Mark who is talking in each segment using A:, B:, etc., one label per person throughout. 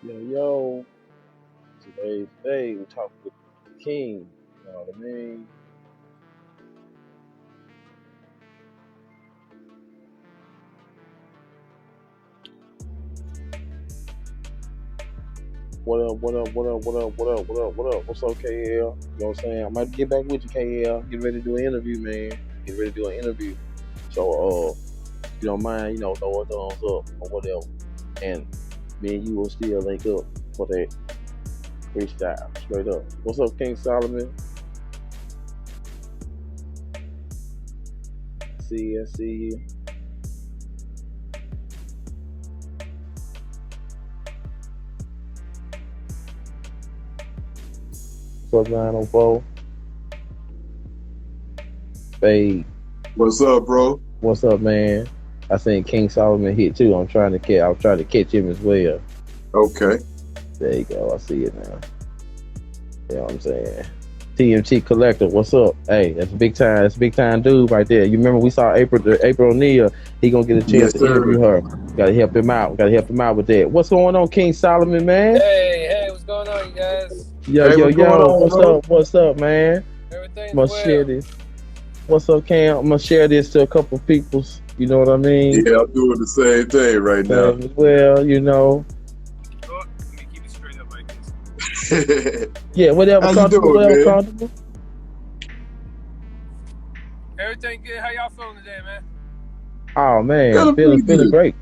A: Yo, yo, today's day, we talk with the king, you know what I mean? What up, what up, what up, what up, what up, what up, what up? What's up, KL? You know what I'm saying? I might get back with you, KL. Get ready to do an interview, man. Get ready to do an interview. So, if you don't mind, throw a thumbs up or whatever. And me and you will still link up for that freestyle, straight up. What's up, King Solomon? See you. What's up, 904? Fade.
B: What's up, bro?
A: What's up, man? I seen King Solomon hit too. I'm trying to catch him as well.
B: Okay.
A: There you go. I see it now. You know what I'm saying? TMT Collector, what's up? Hey, that's a big time. That's a big time dude right there. You remember we saw April O'Neil. He gonna get a chance
B: Yes,
A: to
B: sir.
A: interview her. Gotta help him out. Gotta help him out with that. What's going on, King Solomon, man?
C: Hey, what's going on, you guys?
A: Yo,
B: Hey,
A: yo,
B: what's going
A: yo.
B: on,
A: What's
B: bro?
A: up? What's up, man?
C: Everything's
A: I'm gonna share
C: well.
A: this. What's up, Cam? I'm gonna share this to a couple peoples. You know what I mean?
B: Yeah, I'm doing the same thing right now.
A: As well, you know.
C: Oh, let me keep it straight up like this.
A: Yeah, whatever
B: How you
A: comfortable,
B: doing,
A: whatever
B: man?
A: comfortable.
C: Everything good? How y'all feeling today, man?
A: Oh man,
B: Feeling
A: feeling
B: pretty good.
A: great.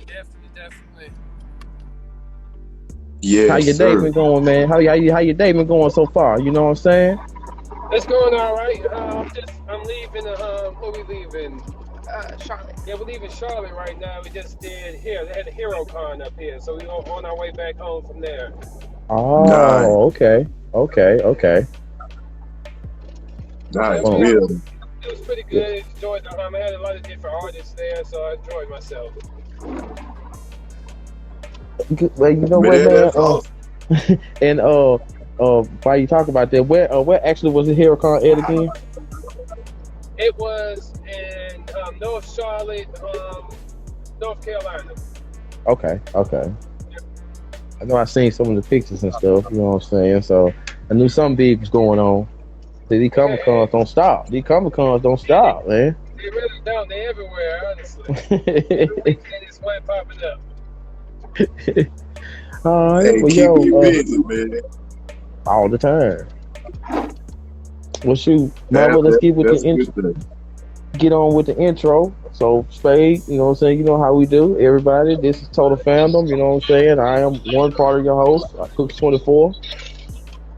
C: Definitely.
A: How
B: Yes,
A: your day
B: sir.
A: been going, man? How your day been going so far? You know what I'm saying?
C: It's going all right. I'm leaving. Where we leaving?
D: Charlotte.
C: Yeah, we're leaving Charlotte right now. We just did here. They had a Hero Con up here, so we're on our way back home from there.
B: Nice,
A: Oh, okay.
B: nice,
C: It
A: Boom.
B: really.
C: was pretty
A: Yeah.
C: good. Enjoyed the I had a lot of different artists there, so I enjoyed myself.
A: Well, you know what,
B: Man,
A: man?
B: that's awesome.
A: And while you talk about that, where actually was the HeroCon at again?
C: It was in North Charlotte, North Carolina.
A: Okay. I know I seen some of the pictures and stuff. You know what I'm saying? So I knew something big was going on. These Comic
C: Yeah,
A: Cons don't stop. These Comic Cons don't stop, man.
C: they really don't. They're everywhere, honestly. Every week there's one popping up.
A: All right,
B: Hey,
A: well,
B: keeping you
A: yo,
B: busy, man.
A: all the time. Well, shoot,
B: That,
A: mama, let's
B: that,
A: get with the
B: that's a good thing.
A: get on with the intro. So, Spade, you know what I'm saying? You know how we do. Everybody, this is Total Fandom. You know what I'm saying? I am one part of your host, Cooks24,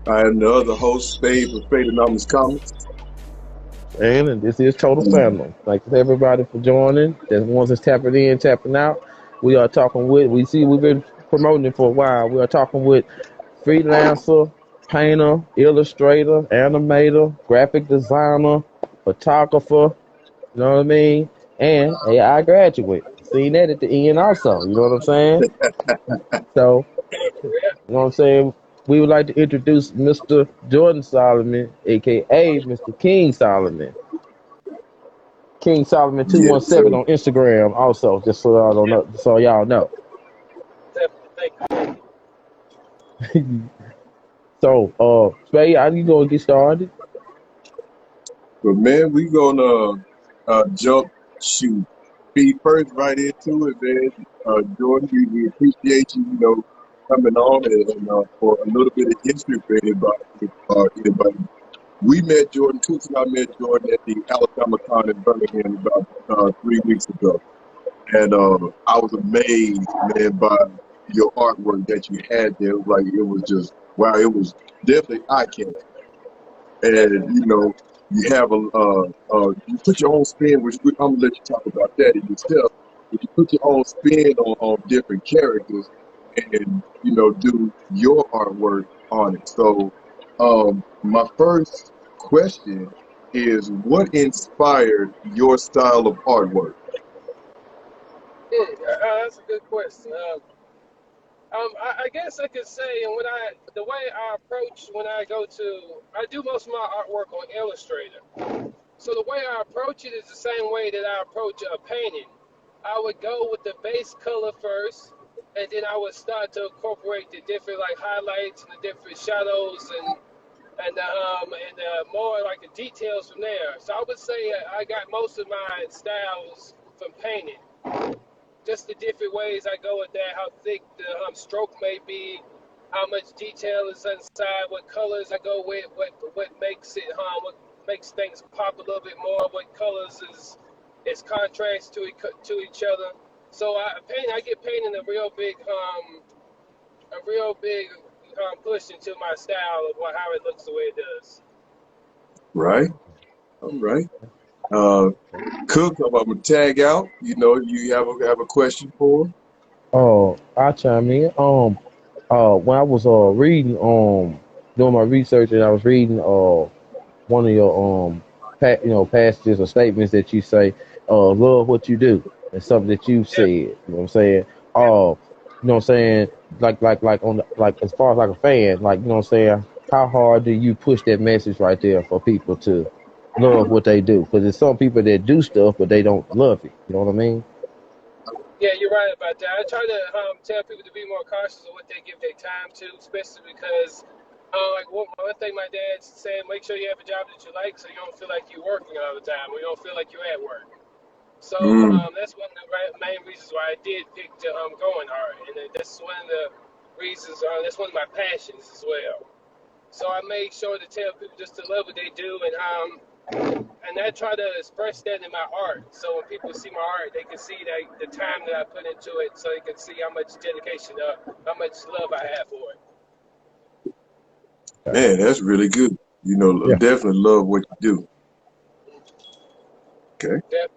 B: I am the other host, Spade for Spade Anonymous Comics.
A: and this is Total Fandom. Thanks to everybody for joining. There's ones that's tapping in, tapping out. We are talking with. We've been promoting it for a while. We are talking with freelancer, painter, illustrator, animator, graphic designer, photographer, you know what I mean? And AI graduate. Seen that at the end also, you know what I'm saying? So, you know what I'm saying? We would like to introduce Mr. Jordan Solomon, aka Mr. King Solomon. King Solomon
B: Yes, sir.
A: 217 on Instagram also, just so y'all don't know, so y'all know.
C: Definitely. Thank
A: So, Spade, how you gonna get started?
B: But man, we gonna jump shoot feet first right into it, man. Jordan, we appreciate you, coming on and for a little bit of history for anybody. We met Jordan, Cooks and I met Jordan at the Alabama Con in Birmingham about 3 weeks ago. And I was amazed, man, by your artwork that you had there. It was just, wow, it was definitely eye-catching. And, you have you put your own spin, which I'm gonna let you talk about that in yourself. But you put your own spin on different characters and, do your artwork on it. So, my first question is, what inspired your style of artwork?
C: you. That's a good question. I guess I could say, and the way I approach when I do most of my artwork on Illustrator. So the way I approach it is the same way that I approach a painting. I would go with the base color first, and then I would start to incorporate the different like highlights and the different shadows and more like the details from there. So I would say I got most of my styles from painting. Just the different ways I go with that, how thick the stroke may be, how much detail is inside, what colors I go with, what makes it what makes things pop a little bit more, what colors is contrast to each other. So I get painting a real big push into my style of how it looks the way it does.
B: Right. All right. Cook, I'm gonna tag out. You know, you have a question for him?
A: I chime in. When I was reading doing my research and I was reading one of your passages or statements that you say love what you do. It's something that you
C: Yeah,
A: said. You know what I'm saying?
C: yeah.
A: You know what I'm saying? Like on like as far as like a fan, like you know what I'm saying? How hard do you push that message right there for people to love what they do? Because there's some people that do stuff but they don't love it. You know what I mean?
C: Yeah, you're right about that. I try to tell people to be more cautious of what they give their time to, especially because, like one thing my dad's saying, make sure you have a job that you like, so you don't feel like you're working all the time, or you don't feel like you're at work. So
B: Mm.
C: that's one of the main reasons why I did pick to go in art, and that's one of the reasons. That's one of my passions as well. So I made sure to tell people just to love what they do, and I try to express that in my art. So when people see my art, they can see that the time that I put into it, so they can see how much dedication, how much love I have for it.
A: Okay.
B: Man, that's really good. You know,
A: Yeah.
B: definitely love what you do. Okay.
C: Yep.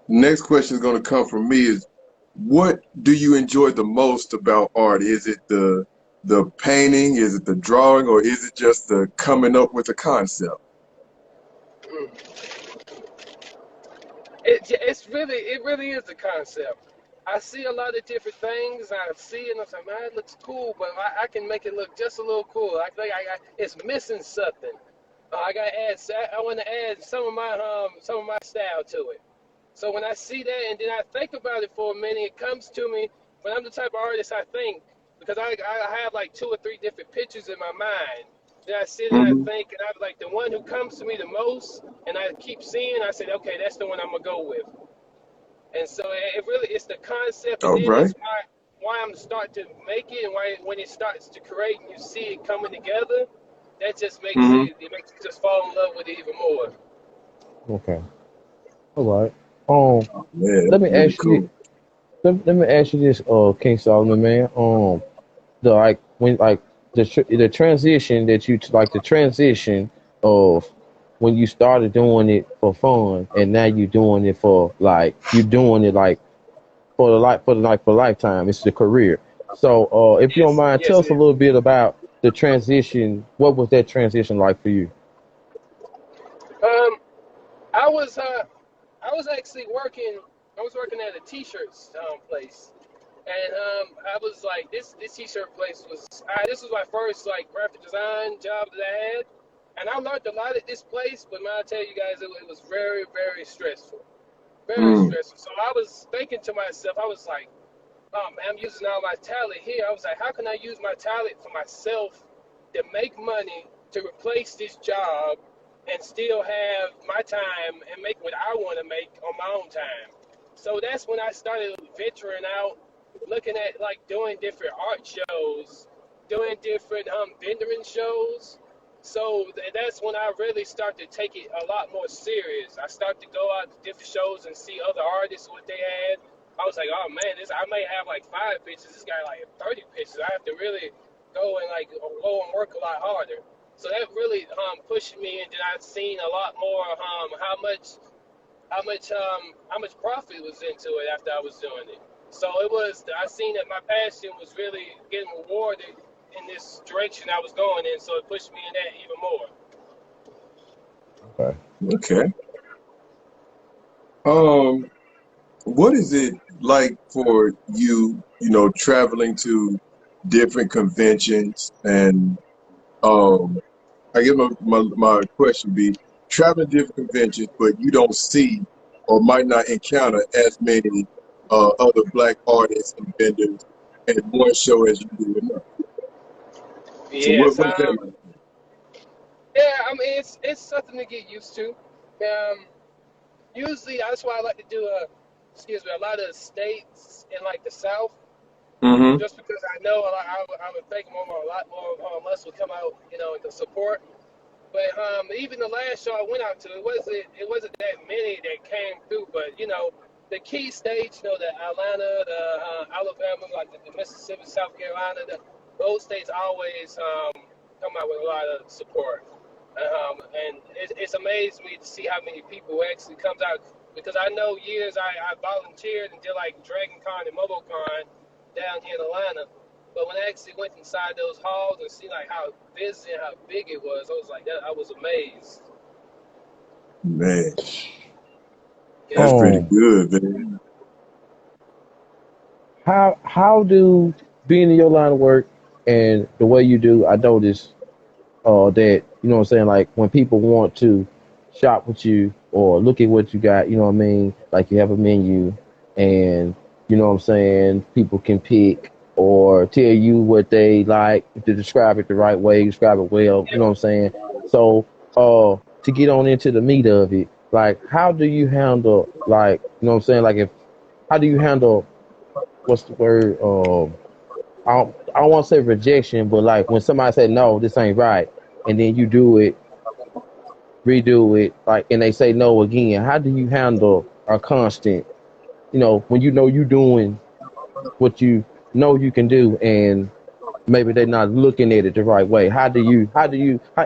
B: Next question is gonna come from me is, what do you enjoy the most about art? Is it the painting? Is it the drawing? Or is it just the coming up with a concept?
C: It really is a concept. I see a lot of different things. I see it and I'm like, man, it looks cool, but I can make it look just a little cool. I think it's missing something. I got to add. I want to add some of my style to it. So when I see that and then I think about it for a minute, it comes to me. When I'm the type of artist I think, because I have like two or three different pictures in my mind. Then I sit and I
B: Hmm.
C: think, and I'm like the one who comes to me the most, and I keep seeing. I said, okay, that's the one I'm gonna go with. And so it really it's the concept, and
B: All
C: then
B: right.
C: it's why I'm starting to make it, and why when it starts to create and you see it coming together, that just makes
B: Hmm.
C: it makes you just fall in love with it even more.
A: Okay. All right.
B: Man,
A: Let
B: that's
A: me
B: really
A: ask you.
B: cool.
A: Let me ask you this, King Solomon, man. The like when like the transition that you like the transition of when you started doing it for fun and now you're doing it for like you're doing it like for the life for the like for lifetime. It's the career. So, if you don't
C: Yes,
A: mind, tell
C: yes,
A: us
C: it
A: a
C: is.
A: little bit about the transition. What was that transition like for you?
C: Um, I was actually working. I was working at a t-shirts place, and I was like, this t-shirt place was. This was my first like graphic design job that I had, and I learned a lot at this place. But man, I tell you guys, it was very very stressful, very
B: Mm.
C: stressful. So I was thinking to myself, I was like, I'm using all my talent here. I was like, how can I use my talent for myself to make money to replace this job and still have my time and make what I want to make on my own time? So that's when I started venturing out, looking at like doing different art shows, doing different vendoring shows. So that's when I really started to take it a lot more serious. I started to go out to different shows and see other artists what they had. I was like, oh man, this I may have like 5 pitches. This guy like 30 pitches. I have to really go and like go and work a lot harder. So that really pushed me, and then I've seen a lot more how much profit was into it after I was doing it. So it was I seen that my passion was really getting rewarded in this direction I was going in. So it pushed me in that even more.
A: Okay.
B: Okay. Um, what is it like for you, you know, traveling to different conventions and I guess my question would be traveling to different conventions, but you don't see or might not encounter as many other black artists and vendors at one show as you do another. So
C: Yes.
B: what's that like?
C: Yeah. I mean, it's something to get used to. Usually, that's why I like to do a lot of states in like the South,
B: Mm-hmm.
C: just because I know I would think a lot more of us would come out, and to support. But even the last show I went out to, it wasn't that many that came through. But the key states, the Atlanta, the Alabama, like the Mississippi, South Carolina, those states always come out with a lot of support. And it's amazed me to see how many people actually comes out, because I know years I volunteered and did like Dragon Con and MomoCon down here in Atlanta. But when I actually went inside those halls and see like how busy and how big it was, I was like, I was amazed.
B: Man,
C: Yeah.
B: that's pretty
A: Um,
B: good, man.
A: how do being in your line of work and the way you do, I notice that what I'm saying, like when people want to shop with you or look at what you got, you know what I mean, like you have a menu and what I'm saying, people can pick or tell you what they like to describe it the right way, describe it well, you know what I'm saying. So to get on into the meat of it, like how do you handle, like what I'm saying, like if how do you handle, what's the word, I don't want to say rejection, but like when somebody say no, this ain't right, and then you do it, redo it, like, and they say no again. How do you handle a constant? When you doing what you know you can do, and maybe they're not looking at it the right way. How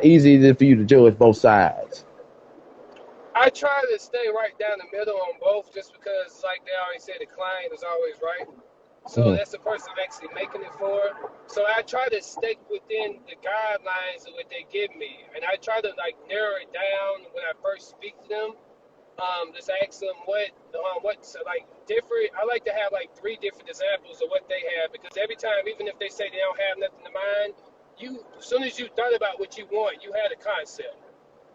A: easy is it for you to judge both sides?
C: I try to stay right down the middle on both, just because, like they always say, the client is always right. So
A: Hmm.
C: that's the person I'm actually making it for. So I try to stick within the guidelines of what they give me, and I try to like narrow it down when I first speak to them. Just ask them what's like different. I like to have like three different examples of what they have, because every time, even if they say they don't have nothing in mind, as soon as you thought about what you want, you had a concept.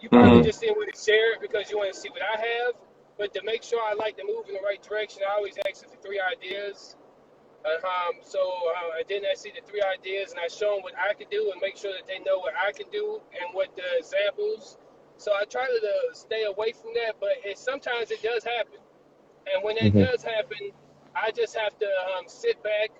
C: You probably
B: Mm-hmm.
C: just didn't want to share it because you want to see what I have. But to make sure I like to move in the right direction, I always ask them for three ideas. And then I see the three ideas, and I show them what I can do, and make sure that they know what I can do and what the examples. So I try to stay away from that, but sometimes it does happen. And when that
A: Hmm.
C: does happen, I just have to sit back,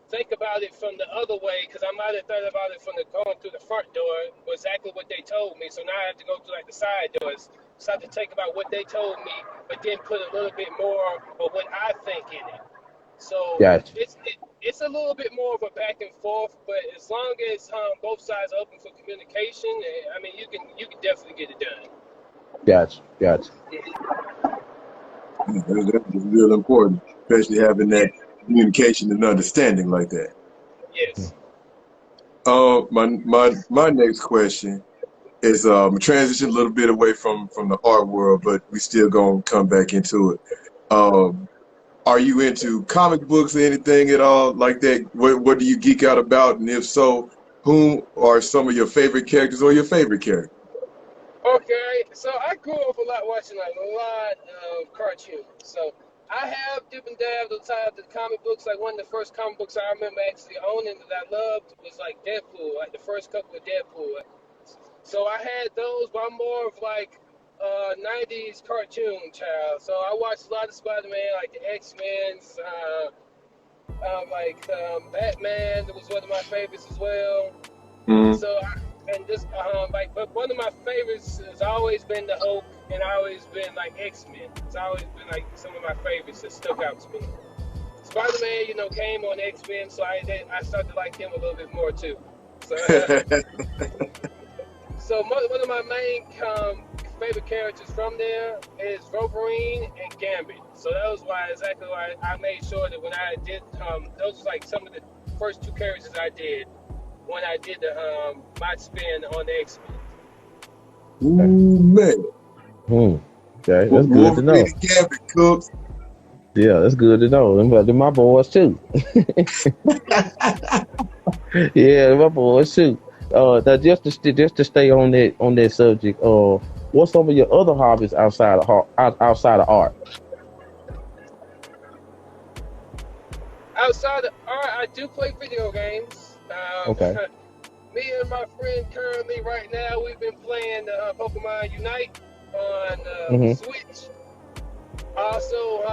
C: think about it from the other way, because I might have thought about it from going through the front door, exactly what they told me. So now I have to go through like the side doors. So I have to think about what they told me, but then put a little bit more of what I think in it. So
A: Gotcha,
C: it's a little bit more of a back and forth, but as long as both sides are open for communication, I mean, you can definitely get it done.
A: gotcha.
B: That's real important, especially having that
C: Yeah.
B: communication and understanding like that.
C: Yes.
B: My next question is transition a little bit away from the art world, but we still gonna come back into it. Um, are you into comic books or anything at all like that? What do you geek out about, and if so, whom are some of your favorite characters or your favorite character?
C: Okay, so I grew up a lot watching like a lot of cartoons. So I have dipped and dabbed outside the comic books. Like one of the first comic books I remember actually owning that I loved was like Deadpool, like the first couple of Deadpool. So I had those, but I'm more of like 90s cartoon child. So I watched a lot of Spider-Man, like the X-Men's, Batman was one of my favorites as well.
B: Mm,
C: So, and just but one of my favorites has always been the Hulk, and always been like X Men. It's always been like some of my favorites that stuck out to me. Spider Man, came on X Men, so I started to like him a little bit more too. So, one of my main favorite characters from there is Wolverine and Gambit. So that was exactly why I made sure that when I did those was like some of the first two characters I did when I did my spin on the X Men.
A: Okay.
B: ooh man,
A: Hmm. Okay, that's good to
B: Wolverine
A: know.
B: and Gambit cooks.
A: Yeah, that's good to know. Them my boys too. Yeah, my boys too. Now just to stay on that subject. What's some of your other hobbies outside of outside of art?
C: outside of art, I do play video games.
A: Okay.
C: Me and my friend currently right now we've been playing Pokemon Unite on
A: Mhm.
C: Switch. Also,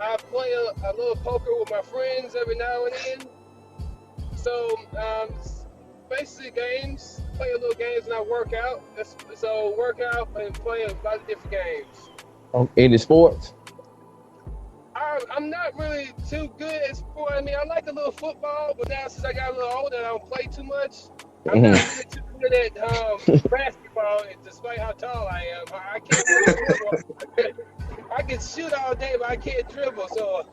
C: I play a little poker with my friends every now and then. So, basically games. Play a little games and I work out. So work out and play a lot of different games.
A: Any sports?
C: I'm not really too good at sport. I mean, I like a little football, but now since I got a little older, I don't play too much. I'm
A: Mhm.
C: not really too good at basketball, despite how tall I am. I can't really dribble. I can shoot all day, but I can't dribble, so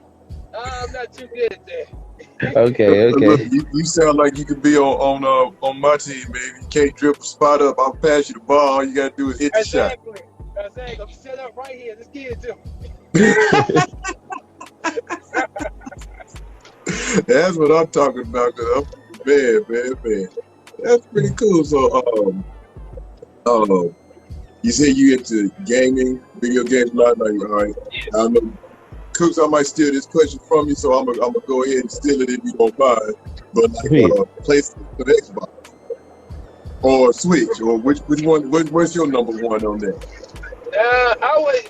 C: I'm not too good at that.
A: Okay.
B: Look,
A: Okay.
B: you sound like you could be on my team, man. You can't dribble spot up. I'll pass you the ball. All you gotta do is hit the shot.
C: Exactly. Exactly. I'm set up right here. Just give it to me.
B: That's what I'm talking about. Cause man. That's pretty cool. So, you say you into gaming, video games a lot. Like, all right, I
C: Yes.
B: don't know, Cooks. I might steal this question from you, so I'm gonna go ahead and steal it if you don't mind. But like,
A: Yeah.
B: PlayStation or Xbox or Switch or which one? What's your number one on that?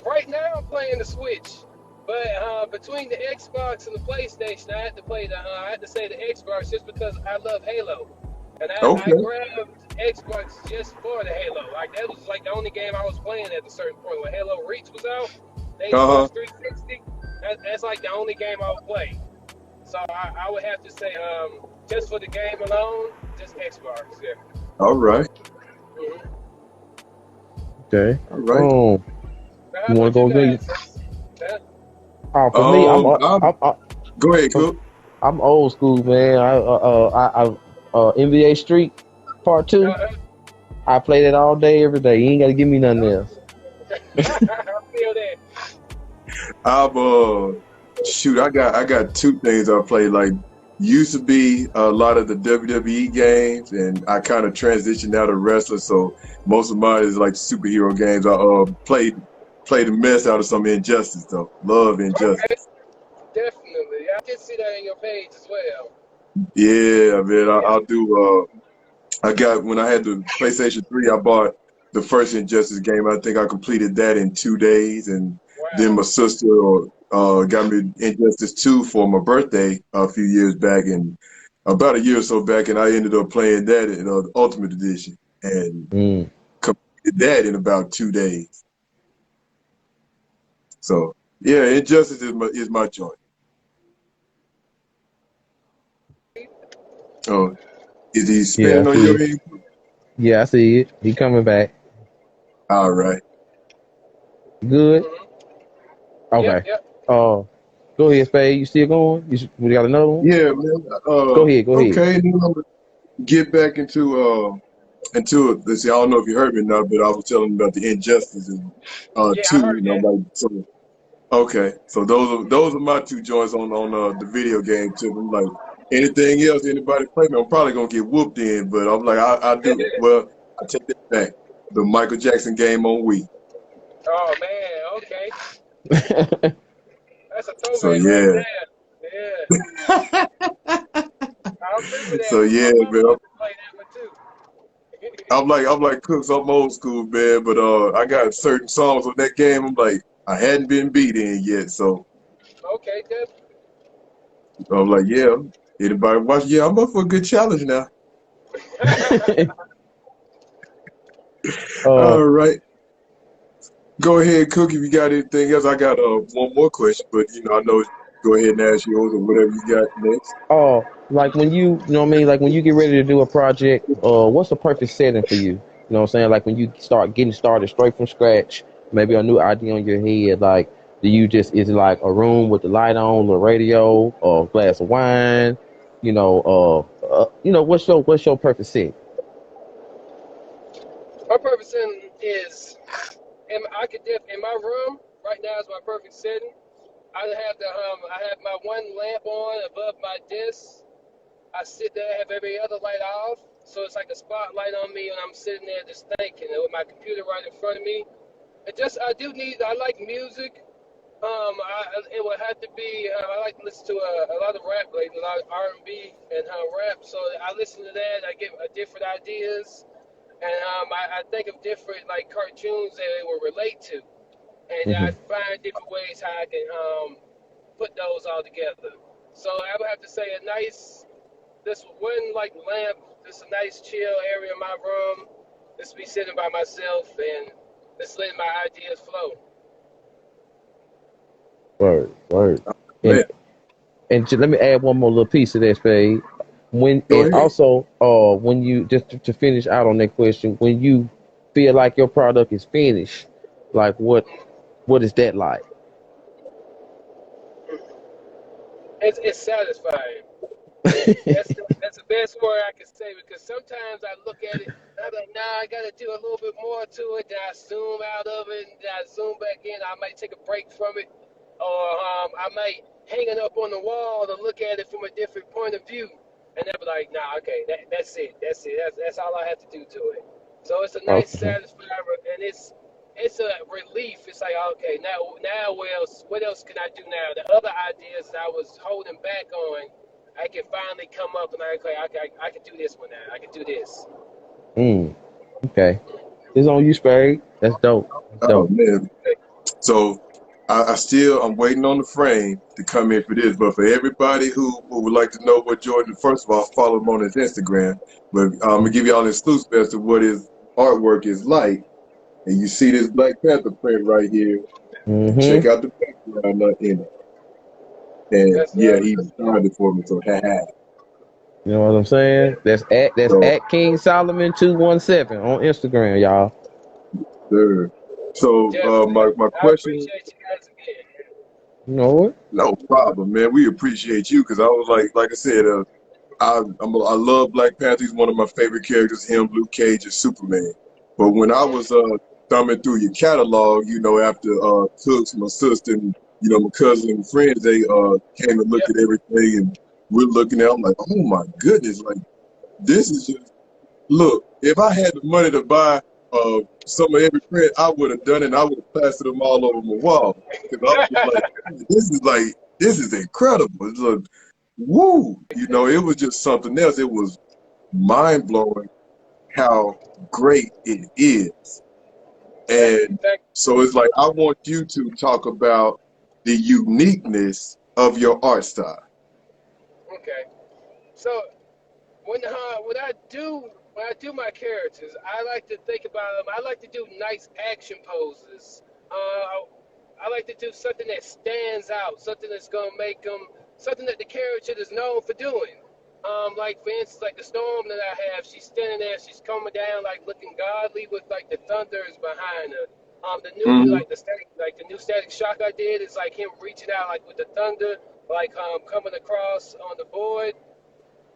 C: Right now I'm playing the Switch, but between the Xbox and the PlayStation, I had to play I had to say the Xbox just because I love Halo, and I
B: Okay.
C: grabbed Xbox just for the Halo. Like that was like the only game I was playing at a certain point when Halo Reach was out. The
B: Uh huh.
C: Xbox 360. That's like the only game I would play. So I would have to say just for the game alone, just Xbox. Yeah.
B: All right.
C: Mm-hmm.
A: Okay.
B: All right.
C: Now, how
A: You want to
C: about you
A: go again?
C: guys? Huh?
A: For me,
B: Go ahead, Cook.
A: I'm old school, man. NBA Street Part Two.
C: Uh,
A: I play that all day, every day. You ain't got to give me nothing else.
C: I feel that.
B: I'm shoot. I got two things I play. Like used to be a lot of the WWE games, and I kind of transitioned out of wrestling. So most of mine is like superhero games. I played the mess out of some Injustice though. Love
C: Okay,
B: Injustice.
C: definitely. I did see that in your page as well.
B: Yeah, man.
C: Yeah.
B: I'll do. I got when I had the PlayStation 3, I bought the first Injustice game. I think I completed that in 2 days, and then
C: Wow.
B: my sister got me Injustice 2 for my birthday a few years back, and about a year or so back, and I ended up playing that in Ultimate Edition and
A: Mm.
B: completed that in about 2 days. So yeah, Injustice is my joint. Oh, is he
A: Yeah, I
B: spinning on
A: see
B: your
A: it.
B: end?
A: Yeah, I see it. He coming back.
B: All right.
A: Good.
C: Mm-hmm. Yep,
A: Okay.
C: yep.
A: Uh, go ahead, Spade. You still going? We got another one?
B: Yeah, man.
A: Go ahead. Go ahead.
B: Okay. Then I'm gonna get back into it. Let's see, I don't know if you heard me or not, but I was telling about the injustice and
C: Yeah, I
B: two,
C: heard that.
B: like so. Okay, so those are my two joints on the video game too. I'm like anything else anybody play me, I'm probably gonna get whooped in, but I'm like I do well. I take that back. The Michael Jackson game on Wii.
C: Oh man, okay. That's a
B: So
C: throwback right
B: yeah,
C: there. Yeah. I remember that
B: so
C: one.
B: yeah,
C: My mama
B: man.
C: used to play that one too.
B: I'm like Cooks. I'm old school, man. But I got certain songs on that game. I'm like I hadn't been beat in yet, so
C: Okay, good.
B: I'm like, yeah. Anybody watch? Yeah, I'm up for a good challenge now.
A: uh,
B: All right, go ahead, Cook. If you got anything else, I got one more question, but I know. Go ahead and ask yours or whatever you got next.
A: like when you know what I mean, like when you get ready to do a project, what's the perfect setting for you? You know what I'm saying? Like when you start getting started straight from scratch, maybe a new idea on your head, like do you just is it like a room with the light on, the radio, or a glass of wine? What's your perfect set?
C: My purpose is in my room right now is my perfect setting. I have my one lamp on above my desk. I sit there, have every other light off, so it's like a spotlight on me, and I'm sitting there just thinking with my computer right in front of me. I like music, It would have to be. I like to listen to a lot of rap, like a lot of R&B and rap. So I listen to that. I get different ideas, and I think of different like cartoons that it will relate to, and I
A: Hmm.
C: find different ways how I can put those all together. So I would have to say a nice, this one like lamp, this a nice chill area in my room. Just be sitting by myself and just letting my ideas flow.
A: Word, word.
B: Man,
A: Let me add one more little piece of that, Spade. When
B: go
A: and
B: ahead.
A: also, when you just to finish out on that question, when you feel like your product is finished, like what is that like?
C: It's satisfying. That's the best word I can say because sometimes I look at it and I'm like, nah, I gotta do a little bit more to it. Then I zoom out of it and then I zoom back in. I might take a break from it, or I might hang it up on the wall to look at it from a different point of view. And they'll be like, nah, okay, that's it, that's all I have to do to it. So it's a nice
A: Okay.
C: satisfying, and it's a relief. It's like, okay, now what else can I do now? The other ideas that I was holding back on, I can finally come up and like, okay, I can do this one now. I can do this.
A: Mm, okay. It's on you, Spade. That's dope. That's
B: Oh
A: dope.
B: man. So I'm waiting on the frame to come in for this, but for everybody who would like to know what Jordan, first of all, follow him on his Instagram. But I'm gonna give you all an exclusive as to what his artwork is like. And you see this Black Panther print right here, and
A: Mm-hmm.
B: check out the background in it. And
C: That's
B: yeah, he
C: that's
B: designed it for me, so ha.
A: You know what I'm saying? That's
B: So
A: at King Solomon 217 on Instagram, y'all.
B: there. So
C: definitely.
B: my
C: I
B: question.
C: appreciate you guys again.
A: You know what?
B: No problem, man. We appreciate you because I was like I said, I love Black Panther. He's one of my favorite characters. Him, Luke Cage, and Superman. But when I was thumbing through your catalog, after Cooks, my sister, and my cousin and friends, they came and looked
C: Yep.
B: at everything, and we're looking at. I'm like, oh my goodness, like this is just look. If I had the money to buy some of every print, I would have done it. And I would have plastered them all over my wall because I was just like, this is incredible. It's like, woo! It was just something else. It was mind blowing how great it is.
C: thank you.
B: And
C: Thank
B: so it's like I want you to talk about the uniqueness of your art style.
C: you. Okay. So when I do my characters, I like to think about them. I like to do nice action poses. I like to do something that stands out, something that's gonna make them, something that the character is known for doing. Like for instance, like the storm that I have, she's standing there, she's coming down, like looking godly with like the thunder is behind her. The new
B: Hmm.
C: like the new static shock I did is like him reaching out like with the thunder, like coming across on the board.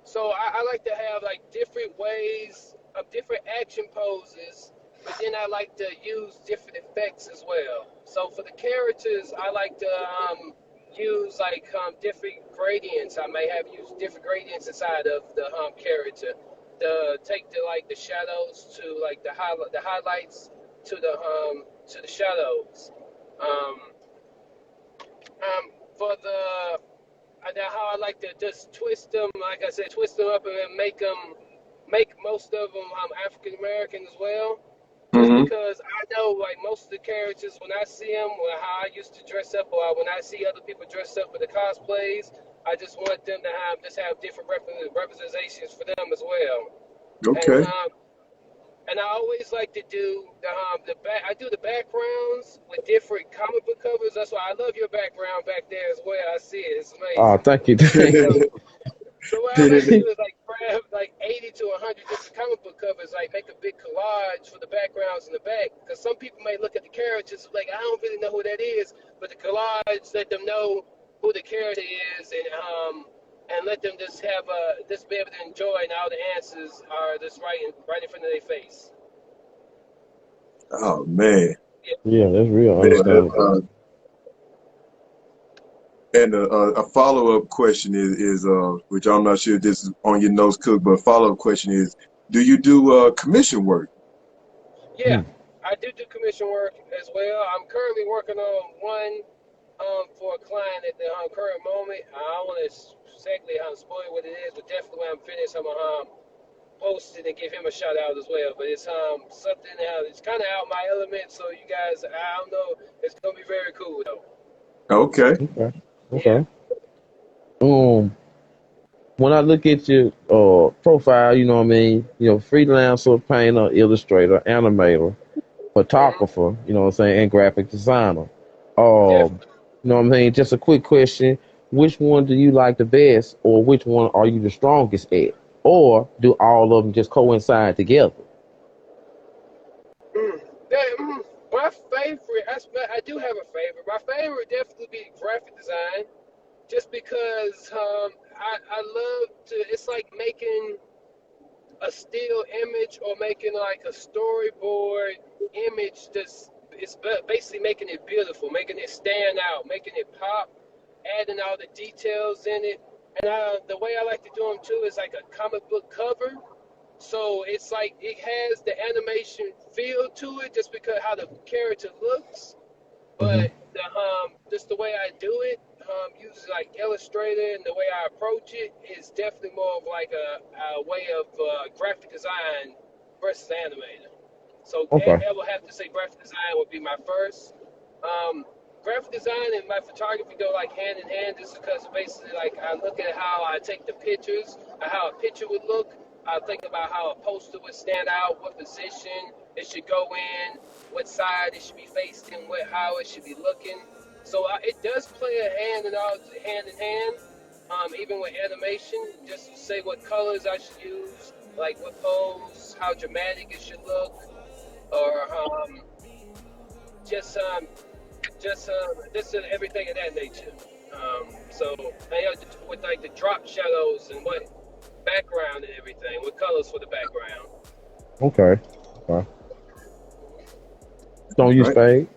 C: So I like to have like different ways of different action poses, but then I like to use different effects as well. So for the characters, I like to use like different gradients. I may have used different gradients inside of the character to take the shadows to like the highlights to the shadows. Um, for the Now how I like to just twist them, like I said, twist them up and then make most of them African American as well. Just
B: Hmm.
C: because I know, like most of the characters, when I see them, or how I used to dress up, or when I see other people dressed up with the cosplays, I just want them to have different representations for them as well. And
B: Okay.
C: I always like to do the back. I do the backgrounds with different comic book covers. That's why I love your background back there as well. I see it. It's
A: Oh,
C: amazing.
A: thank you.
C: So, so what I like to do is like grab like 80 to 100 different comic book covers, like make a big collage for the backgrounds in the back. Because some people may look at the characters like I don't really know who that is, but the collage let them know who the character is, and let them just be able to enjoy, and all the answers are just right in front of their face.
B: Oh man,
C: Yeah.
A: Yeah, that's real
B: man.
A: understandable.
B: And a follow up question is which I'm not sure if this is on your notes, Cook, but a follow up question is, do you do commission work?
C: Yeah,
A: Mm.
C: I do commission work as well. I'm currently working on one. for a client at the current moment. I don't want to exactly spoil what it is, but definitely when I'm finished, I'm gonna post it and give him a shout out as well. But it's something it's kind of out my element, so you guys, I don't know, it's gonna be very cool though.
B: Okay.
A: Okay.
C: Yeah.
A: Okay. Um, when I look at your profile, you know what I mean, freelancer, painter, illustrator, animator,
C: Hmm.
A: photographer, you know what I'm saying, and graphic designer.
C: Definitely.
A: You know what I mean? Just a quick question. Which one do you like the best, or which one are you the strongest at? Or do all of them just coincide together?
C: Mm. Yeah, my favorite, I do have a favorite. My favorite would definitely be graphic design, just because I love to. It's like making a still image or making like a storyboard image. That's it's basically making it beautiful, making it stand out, making it pop, adding all the details in it. And the way I like to do them too is like a comic book cover. So it's like it has the animation feel to it just because how the character looks,
A: Hmm.
C: but just the way I do it, using like Illustrator and the way I approach it is definitely more of like a way of graphic design versus animator. So
A: Okay.
C: I will have to say graphic design would be my first. Um, Graphic design and my photography go like hand in hand just because basically like I look at how I take the pictures, how a picture would look. I think about how a poster would stand out, what position it should go in, what side it should be faced in, how it should be looking. So it does play a hand in hand. Even with animation, just to say what colors I should use, like what pose, how dramatic it should look, or just everything of that nature. So with like the drop shadows and what background and everything, what colors for the background.
A: Okay. Okay. Don't use
B: Right.
A: fade.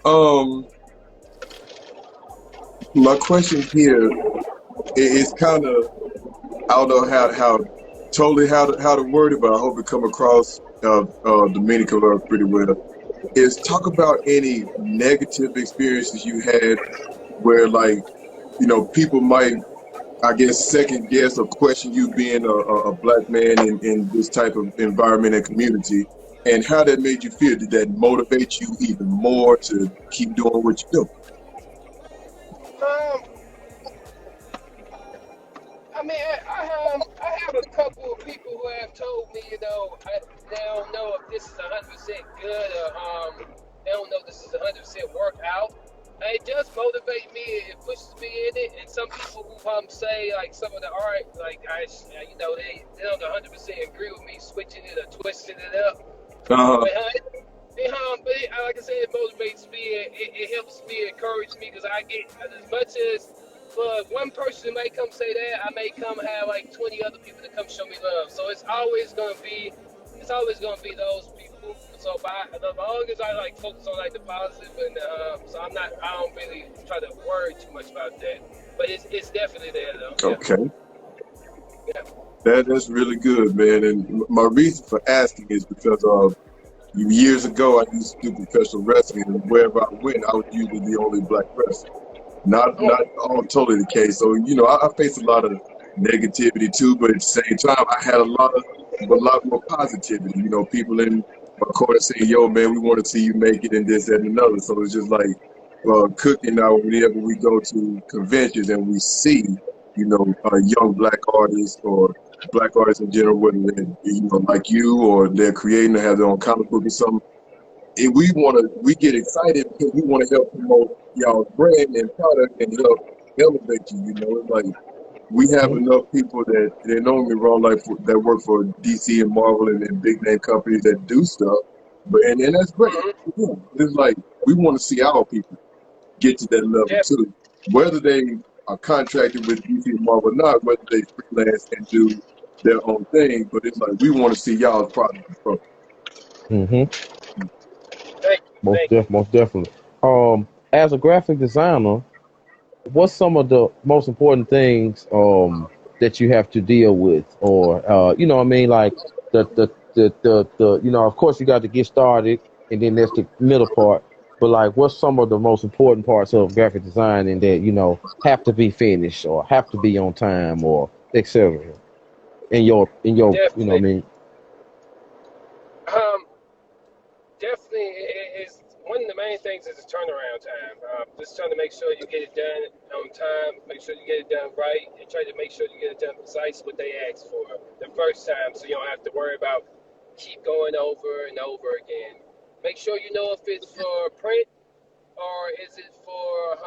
B: Um, my question here is kind of, I don't know how to word it, but I hope it come across Dominican pretty well. Is talk about any negative experiences you had where like people might, I guess, second guess or question you being a black man in this type of environment and community, and how that made you feel. Did that motivate you even more to keep doing what you do?
C: Um, I mean, I have a couple of people who have told me, they don't know if this is 100% good or they don't know if this is 100% work out. It does motivate me. It pushes me in it. And some people who say like some of the art, like they don't 100% agree with me switching it or twisting it up.
B: Uh,
C: But like I said, it motivates me. It helps me, encourage me because I get as much as for one person may come say that, I may come have like 20 other people to come show me love. So it's always gonna be those people. So as long as I like focus on like the positive and so I don't really try to worry too much about that. But it's definitely there though. Yeah,
B: okay,
C: yeah.
B: that's really good, man. And my reason for asking is because years ago I used to do professional wrestling, and wherever I went, I was usually the only black wrestler. Not
C: Oh,
B: all totally the case. So I faced a lot of negativity too, but at the same time, I had a lot more positivity. People in my corner saying, "Yo, man, we want to see you make it," and this, that, and another. So it's just like cooking now. Whenever we go to conventions and we see, young black artists or black artists in general, whether they're like you or they're creating to have their own comic book or something, and we get excited because we want to help promote y'all's brand and product and help elevate you. It's like we have
A: Hmm.
B: enough people that they normally run like that work for DC and Marvel and big name companies that do stuff, and that's great.
C: mm-hmm.
B: Yeah. It's like we want to see our people get to that level
C: Definitely.
B: too, whether they are contracted with DC and Marvel or not, whether they freelance and do their own thing. But it's like we want to see y'all's product grow.
A: Hmm.
C: Thank you.
A: Most definitely. As a graphic designer, what's some of the most important things that you have to deal with, or you know what I mean, like the of course you got to get started, and then there's the middle part. But like, what's some of the most important parts of graphic design and that have to be finished or have to be on time or etc. In your I
C: Definitely.
A: mean.
C: Um, Definitely, it's one of the main things is the turnaround time. Just trying to make sure you get it done on time, make sure you get it done right, and try to make sure you get it done precise what they asked for the first time, so you don't have to worry about keep going over and over again. Make sure you know if it's for print or is it for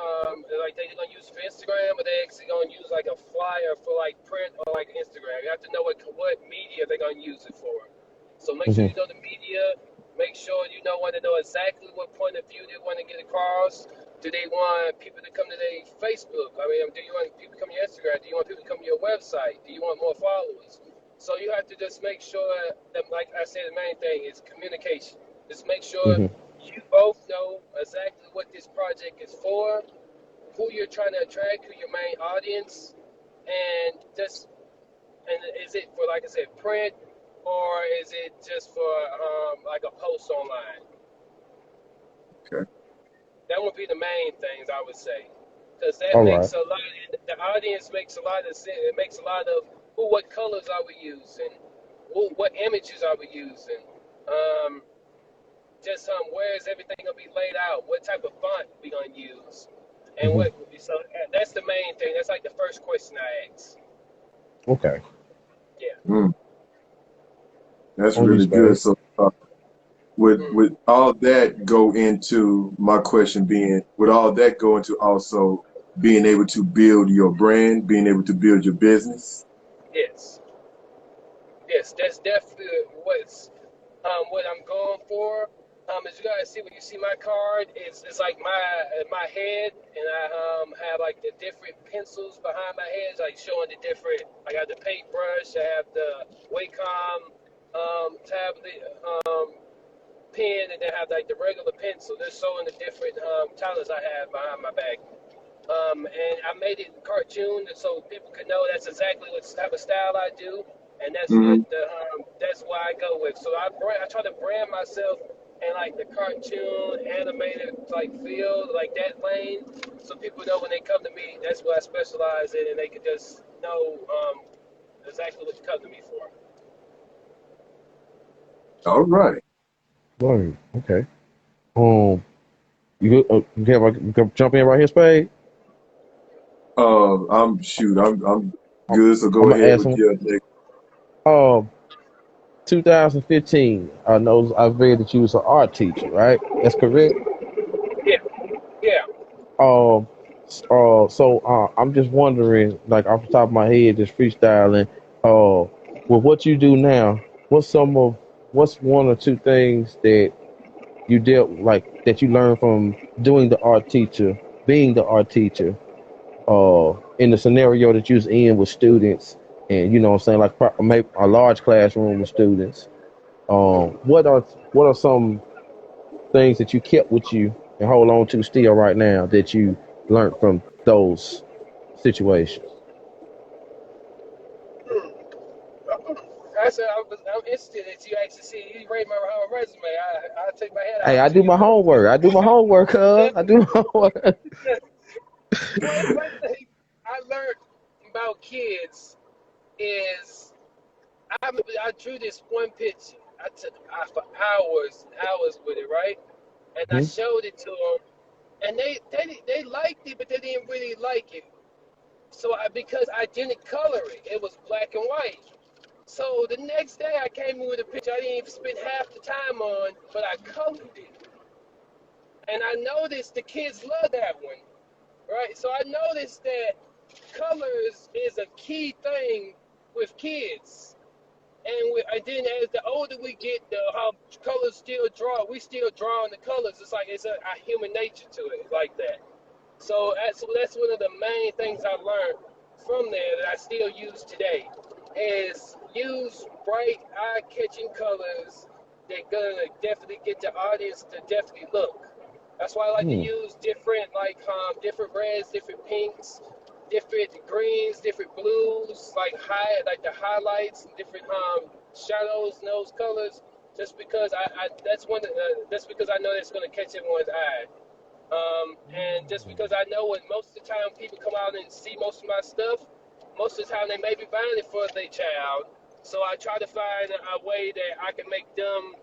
C: like they're gonna use for Instagram, or they actually gonna use like a flyer for like print or like Instagram. You have to know what media they're gonna use it for. So make sure
A: Hmm.
C: you know the media. Make sure you want to know exactly what point of view they want to get across. Do they want people to come to their Facebook? I mean, do you want people to come to your Instagram? Do you want people to come to your website? Do you want more followers? So you have to just make sure that, like I said, the main thing is communication. Just make sure
A: Hmm.
C: you both know exactly what this project is for, who you're trying to attract, who your main audience, and just and is it for, like I said, print, or is it just for like a post online?
B: Okay.
C: That would be the main things I would say, because that
A: All right.
C: makes a lot. The audience makes a lot of sense. It makes a lot of what colors are we using, what images are we using, um, just where is everything gonna be laid out, what type of font we gonna use, and
A: Hmm.
C: what. So that's the main thing. That's like the first question I ask.
A: Okay.
C: Yeah.
B: Mm, that's
A: On you,
B: really good.
A: Spade.
B: So, would
C: Mm.
B: would all that go into my question being? Would all that go into also being able to build your brand, being able to build your business?
C: Yes. Yes. That's definitely what I'm going for. As you guys see, when you see my card, it's like my head, and I have like the different pencils behind my head, like showing the different. I got the paintbrush, I have the Wacom tablet pen, and then I have like the regular pencil. They're showing the different colors I have behind my back. And I made it cartoon so people could know that's exactly what type of style I do, and
B: Hmm.
C: that's what I go with. So I try to brand myself in like the cartoon animated like field, like that lane, so people know when they come to me, that's what I specialize in, and they can just know exactly what to come to me for.
B: All right.
A: Right. Okay. You have a jump in right here, Spade.
B: I'm shoot. I'm
A: I'm,
B: good. So
A: I'm
B: go
A: gonna
B: ahead
A: ask
B: with
A: him.
B: your next.
A: 2015. I know I read that you was an art teacher, right? That's correct.
C: Yeah, yeah.
A: Um, I'm just wondering, like off the top of my head, just freestyling. With what you do now, what's some of what's one or two things that you dealt like that you learned from doing the art teacher, being the art teacher, in the scenario that you was in with students, and what I'm saying, like maybe a large classroom with students. What are some things that you kept with you and hold on to still right now that you learned from those situations?
C: I said I'm interested that you actually see you rate my resume. I take my head
A: Hey,
C: out
A: I
C: to
A: do
C: you
A: my
C: know.
A: homework. I do my homework, cuz. I do my homework.
C: One thing I learned about kids is I drew this one picture. I took for hours and hours with it, right? And I
A: Hmm.
C: showed it to them, and they liked it, but they didn't really like it. So because I didn't color it, it was black and white. So the next day I came in with a picture I didn't even spend half the time on, but I colored it. And I noticed the kids love that one, right? So I noticed that colors is a key thing with kids. And then as the older we get, the how colors still draw. We still draw on the colors. It's like it's a human nature to it, like that. So that's one of the main things I learned from there that I still use today is use bright, eye-catching colors that gonna definitely get the audience to definitely look. That's why I like to
A: Hmm.
C: use different different reds, different pinks, different greens, different blues, like the highlights and different shadows in those colors. just because that's because I know that's going to catch everyone's eye. And just because I know when most of the time people come out and see most of my stuff, most of the time they may be buying it for their child. So I try to find a way that I can make them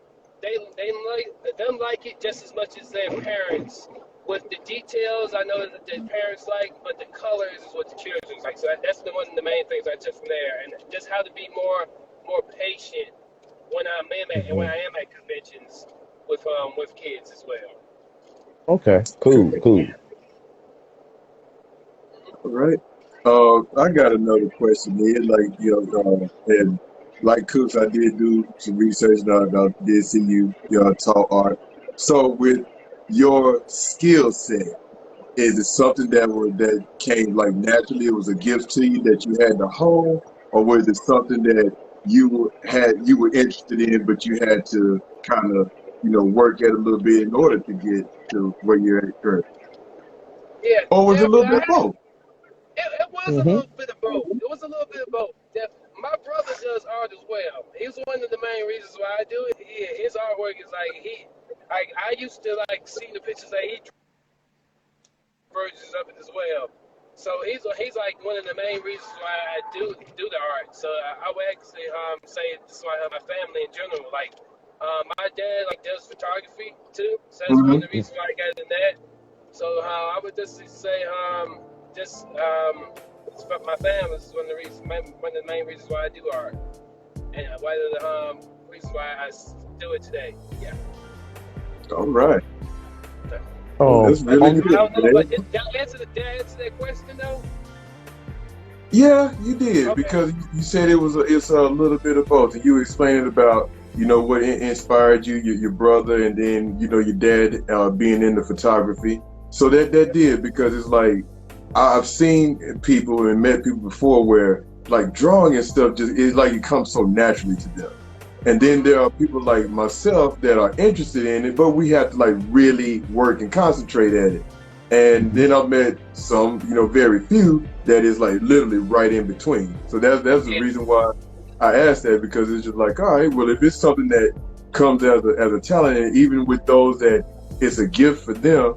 C: like it just as much as their parents. With the details, I know that the parents like, but the colors is what the children like. So that's one of the main things I took from there, and just how to be more patient
A: Hmm.
C: when I am at conventions with kids as well.
A: Okay, cool,
B: Okay.
A: cool.
B: All right. I got another question here. Like, and like Cooks, I did do some research and I did see you taught art. So with your skill set, is it something that came like naturally? It was a gift to you that you had to hone, or was it something that you were interested in, but you had to kind of work at a little bit in order to get to where you're at currently?
C: Yeah,
B: Or was it a
C: definitely.
B: little bit of both?
C: It was a
A: Hmm.
C: little bit of both. It was a little bit of both. My brother does art as well. He's one of the main reasons why I do it. His artwork is I used to like see the pictures that he drew versions of it as well. So he's like one of the main reasons why I do the art. So I would actually say this is why I have my family in general. Like my dad like does photography too, so that's one of the reasons why I got in that. So I would just say just it's for my family is one of the reasons, one of the main reasons why I do art, and one of the reasons why I do it today. Yeah.
B: All right. Well,
A: Um,
B: that's really
A: on
C: I
B: good,
C: don't know,
B: man.
C: but did I answer that question though?
B: Yeah, you did
C: Okay.
B: because you said it's a little bit of both, and you explained about what inspired you, your brother, and then your dad being into photography. So that did because it's like I've seen people and met people before where like drawing and stuff just it's like it comes so naturally to them. And then there are people like myself that are interested in it, but we have to like really work and concentrate at it. And
A: Mhm.
B: then I've met some, very few that is like literally right in between. So that's the
C: Yeah.
B: reason why I asked that because it's just like, all right, well, if it's something that comes as a talent, and even with those that it's a gift for them,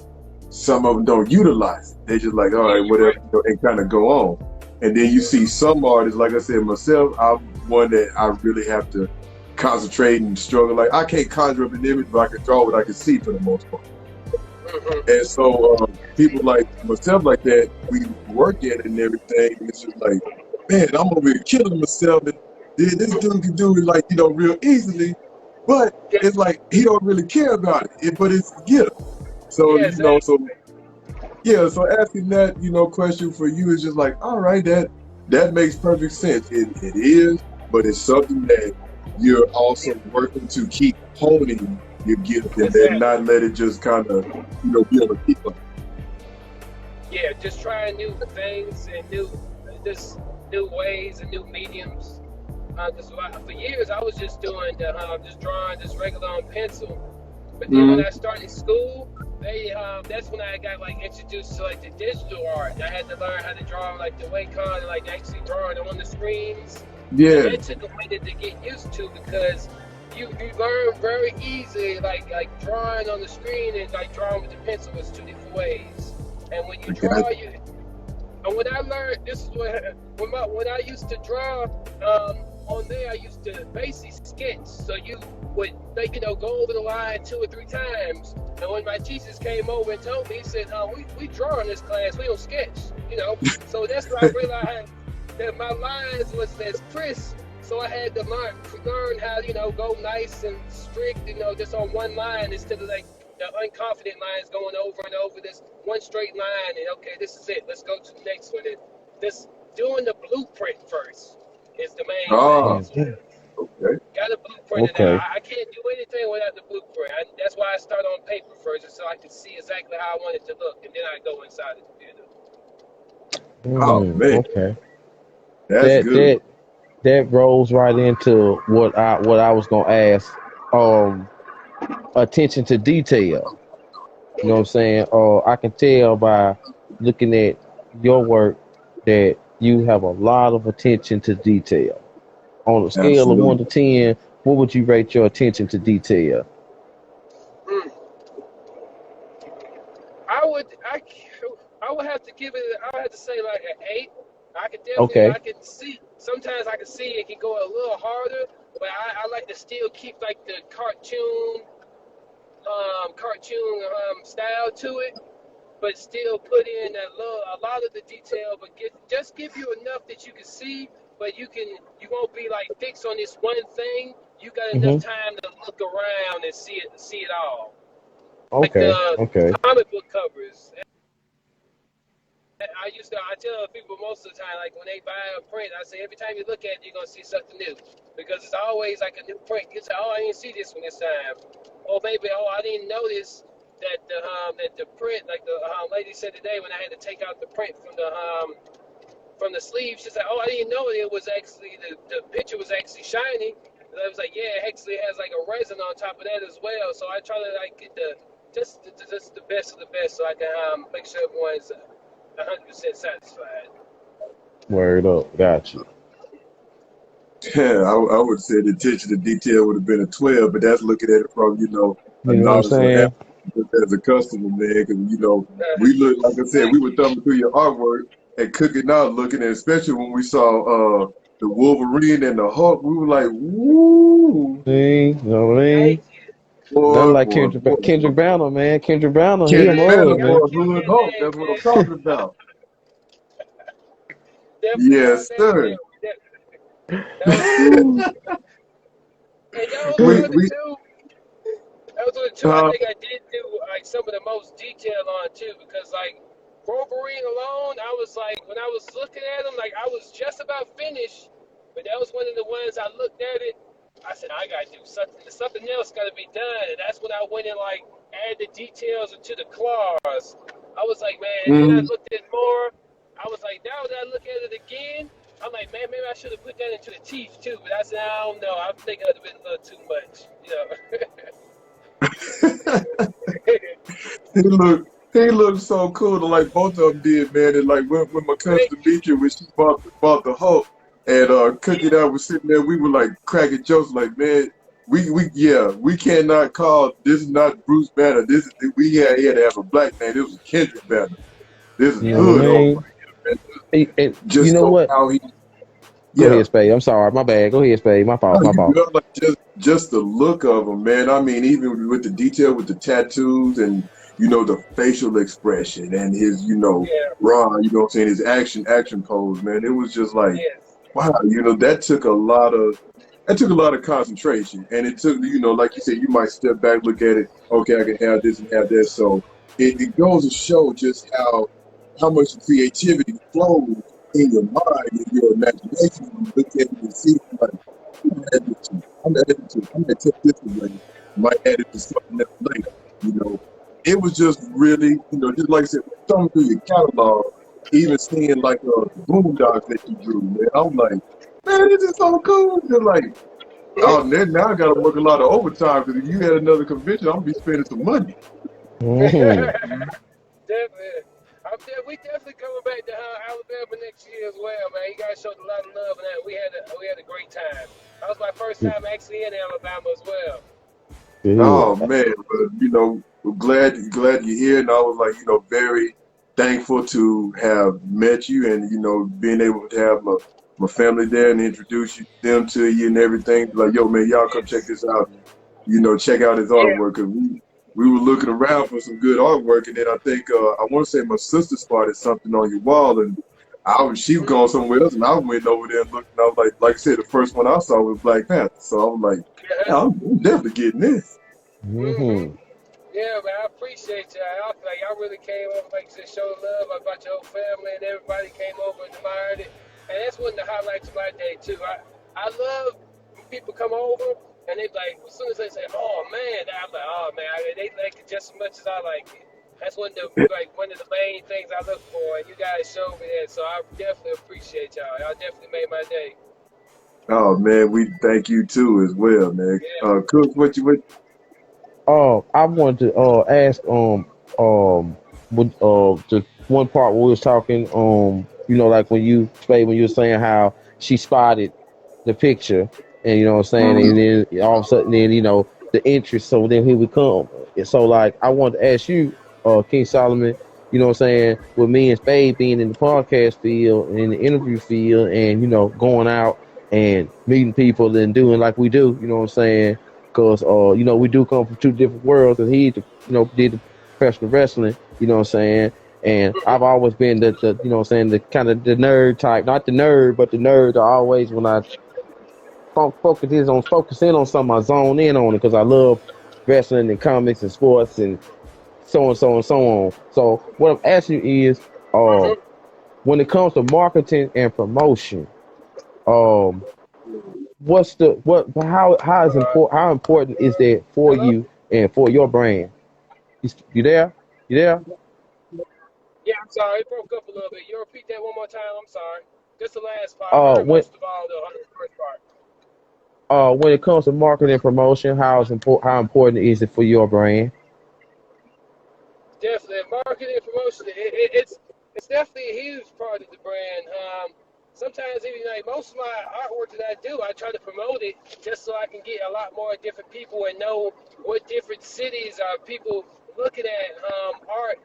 B: some of them don't utilize it. They just like, all
C: Yeah,
B: right,
C: you're
B: whatever,
C: right.
B: and kind of go on. And then you see some artists, like I said myself, I'm one that I really have to concentrate and struggle. Like I can't conjure up an image, but I can draw what I can see for the most part.
C: Mm-hmm.
B: And so people like myself like that, we work at it and everything. And it's just like, man, I'm over here killing myself. And then this dude can do it like, real easily. But
C: Yeah,
B: it's like he don't really care about it. But it's a gift. So,
C: yeah, exactly.
B: so yeah, so asking that, question for you is just like, all right, that makes perfect sense. It is, but it's something that you're also working to keep honing your gift and then
C: Exactly.
B: not let it just kind of, be on a keep up.
C: Yeah, just trying new things and just new ways and new mediums. Because for years I was just doing just drawing just regular on pencil. But then when I started school, that's when I got like introduced to like the digital art. I had to learn how to draw like the Wacom and like actually drawing on the screens, and
B: Yeah,
C: that took a minute to get used to because you learn very easily like drawing on the screen and like drawing with the pencil is two different ways. And when you
B: I got
C: draw, and when I learned, this is when I used to draw on there, I used to basically sketch. So you would like go over the line 2 or 3 times. And when my teachers came over and told me, he said, we draw in this class, we don't sketch." So that's when I realized that my lines was as crisp. So I had to learn how go nice and strict, just on one line instead of like the unconfident lines going over and over this one straight line, and okay, this is it. Let's go to the next one. And this doing the blueprint first is the main thing.
B: ah,
C: As well.
A: Mhm.
B: okay.
C: Got a blueprint, and
A: Okay.
C: I can't do anything without the blueprint. That's why I start on paper first, so I can see exactly how I want it to look, and then I go inside the computer.
B: Oh man,
A: Okay.
B: that's
A: That
B: good.
A: that that rolls right into what I was gonna ask. Um, Attention to detail. You know what I'm saying? I can tell by looking at your work that you have a lot of attention to detail. On a scale of one
B: Absolutely.
A: to ten, what would you rate your attention to detail?
C: Mm. I would I I would have to give it. I would have to say like an 8. I could definitely
A: Okay.
C: I can see sometimes I can see it can go a little harder, but I like to still keep like the cartoon style to it, but still put in a lot of the detail, but just give you enough that you can see, but you won't be like fixed on this one thing. You got enough
A: Mhm.
C: time to look around and see it all. Like
A: Okay.
C: the
A: Okay.
C: comic book covers. I tell people most of the time, like when they buy a print, I say every time you look at it, you're gonna see something new because it's always like a new print. You say, oh, I didn't see this one this time, or maybe, oh, I didn't notice that the print, like the lady said today when I had to take out the print from the sleeve, she said, oh, I didn't know it was actually the picture was actually shiny. And I was like, yeah, it actually has like a resin on top of that as well. So I try to like get just the best of the best, so I can make sure everyone's 100% satisfied.
A: Word up. Got you.
B: Yeah, I would say the attention to detail would have been a 12, but that's looking at it from, a
A: You know what I'm
B: novice or
A: saying?
B: amateur as a customer, man. Because,
C: Uh,
B: we look, like I said, we
C: Thank
B: were
C: you.
B: thumbing through your artwork and cooking out looking at, especially when we saw the Wolverine and the Hulk, we were like, woo,
A: See, you know what I mean?
C: Thank you.
B: boy,
A: Nothing like
B: boy, boy, boy.
A: Kendrick Banner, man. Kendrick Banner, he a
B: Kendrick
C: Man,
B: Banner,
A: mug,
C: y'all
A: man.
B: boy,
C: killed
B: Hood
C: that
B: Hulk,
C: name,
B: that's what I'm
C: man.
B: talking about.
C: Definitely on
B: Yes,
C: that
B: sir.
C: film. That was cool. And that was one of the
B: We,
C: two. That was one of the two I
B: uh,
C: think I did do like some of the most detail on too, because like Wolverine alone, I was like when I was looking at him, like I was just about finished, but that was one of the ones I looked at it. I said I gotta do something. Something else got to be done, and that's when I went and like add the details into the claws. I was like, man, and then I
B: mm,
C: looked at more. I was like, now that I look at it again, I'm like, man, maybe I should have put that into the teeth too. But I said, I don't know. I think it would have been a little too much, you know.
B: he looked so cool. Like both of them did, man. And like when my cousin
C: Thank you.
B: Demetria, when she bought the Hulk and Cookie and I was sitting there, we were like cracking jokes, like, man, we cannot call this is not Bruce Banner. This is he had to have a black name. This was Kendrick Banner. This is
A: You know
C: Yep.
A: what I
B: Hood Hulk
A: mean?
B: right here, man.
A: And you
B: Just
A: know
B: so
A: what?
B: how he,
A: Go
B: yeah.
A: ahead, Spade. I'm sorry. My bad. Go ahead, Spade. My
B: No,
A: fault. My
B: you
A: fault.
B: good. Like just the look of him, man. I mean, even with the detail with the tattoos and the facial expression and his
C: Yeah.
B: raw, what I'm saying, his action pose, man. It was just like,
C: Yes.
B: wow, that took a lot of concentration, and it took, like you said, you might step back, look at it. Okay, I can have this and have that. So it goes to show just how much creativity flows in your mind, in your imagination. When you look at it and see, like, I'm gonna add this to it. I'm gonna add it to it. I'm gonna take this away. Might add it to something else later. You know, it was just really, just like I said, thumbing through your catalog, even seeing like the boondocks that you drew, man. I'm like, man, this is so cool. Just like, oh, now I gotta work a lot of overtime because if you had another convention, I'm gonna be spending some money.
A: Hmm.
C: Definitely. We definitely coming back to Alabama next year as well, man. You guys showed a lot of love, and that we had a great time. That was my first time actually in Alabama as well.
B: Oh
A: Good.
B: man, but we're glad you're here, and I was like, very thankful to have met you, and being able to have my family there and introduce them to you and everything. Like, yo, man, y'all come check
C: Yes.
B: this out. Check out his
C: Yeah.
B: artwork. 'Cause we were looking around for some good artwork, and then I think I want to say my sister spotted something on your wall, and she was going somewhere else, and I went over there and looked, and I was like I said, the first one I saw was Black Panther, so I was like,
C: Yeah.
B: yeah, I'm definitely getting this.
C: Mm-hmm.
A: Hmm.
C: Yeah, man, I appreciate y'all. Like, y'all really came over, like you said, showed love about your whole family, and everybody came over and admired it. And that's one of the highlights of my day, too. I love when people come over, and they like, as soon as they say, oh, man, I'm like, oh, man, they like it just as much as I like it. That's one of the main things I look for, and you guys showed me that, so I definitely appreciate y'all. Y'all definitely made my day.
B: Oh man, we thank you too as well, man.
C: Yeah.
B: Cook, what
A: I wanted to ask with the one part where we was talking like when you Spade, when you were saying how she spotted the picture. and you know what I'm saying,
B: Mm-hmm.
A: and then all of a sudden, then the interest. So then here we come. And so like I wanted to ask you, King Solomon, you know what I'm saying, with me and Spade being in the podcast field and in the interview field, and going out and meeting people and doing like we do, you know what I'm saying, because we do come from two different worlds, and he did the professional wrestling, you know what I'm saying. And I've always been the you know what I'm saying, the kind of the nerd type, not the nerd, but the nerd that always, when I focus in on something, I zone in on it because I love wrestling and comics and sports and so on, so on, so on. So what I'm asking you is, uh, when it comes to marketing and promotion, um, what's the what how important is that for
C: Hello?
A: you and for your brand? You there? You there?
C: Yeah, I'm sorry. It broke up a little bit. You repeat that one more time? I'm sorry. Just the last part. I
A: Uh,
C: heard
A: when
C: most of all the first part.
A: when it comes to marketing and promotion, how important is it for your brand?
C: Definitely, marketing and promotion. It's definitely a huge part of the brand. Sometimes even like most of my artwork that I do, I try to promote it just so I can get a lot more different people and know what different cities are people looking at art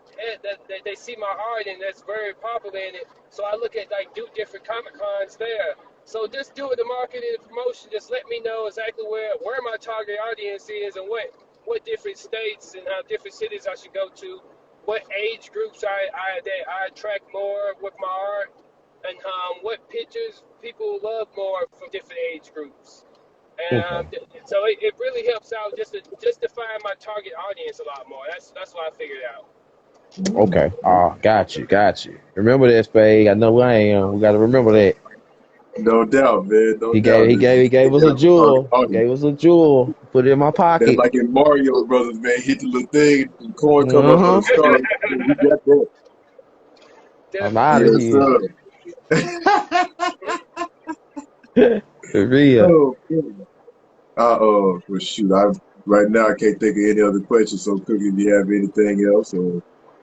C: that they see my art and that's very popular in it. So I look at like do different Comic Cons there. So just doing the marketing and promotion just let me know exactly where my target audience is and what different states and how different cities I should go to, what age groups I attract more with my art, and what pictures people love more from different age groups. And
A: Okay.
C: so it really helps out just to find my target audience a lot more. That's what I figured out.
A: Okay. Got you. Got you. Remember that, Spade. I know I am. We got to remember that.
B: No doubt, man. No
A: He
B: doubt.
A: gave he
B: This
A: gave
B: is
A: he gave us a
B: the target
A: jewel. He
B: audience.
A: gave us a jewel. Put it in my
B: That's
A: pocket.
B: like in Mario Brothers, man. Hit the little thing, the coin come up for
A: Uh
B: the
A: huh.
B: star. We got that.
A: I'm out of
C: Definitely.
B: Yes,
A: here.
B: sir.
A: For real.
B: Oh, man. Well, shoot. Right now I can't think of any other questions. So, Cookie, do you have anything else, or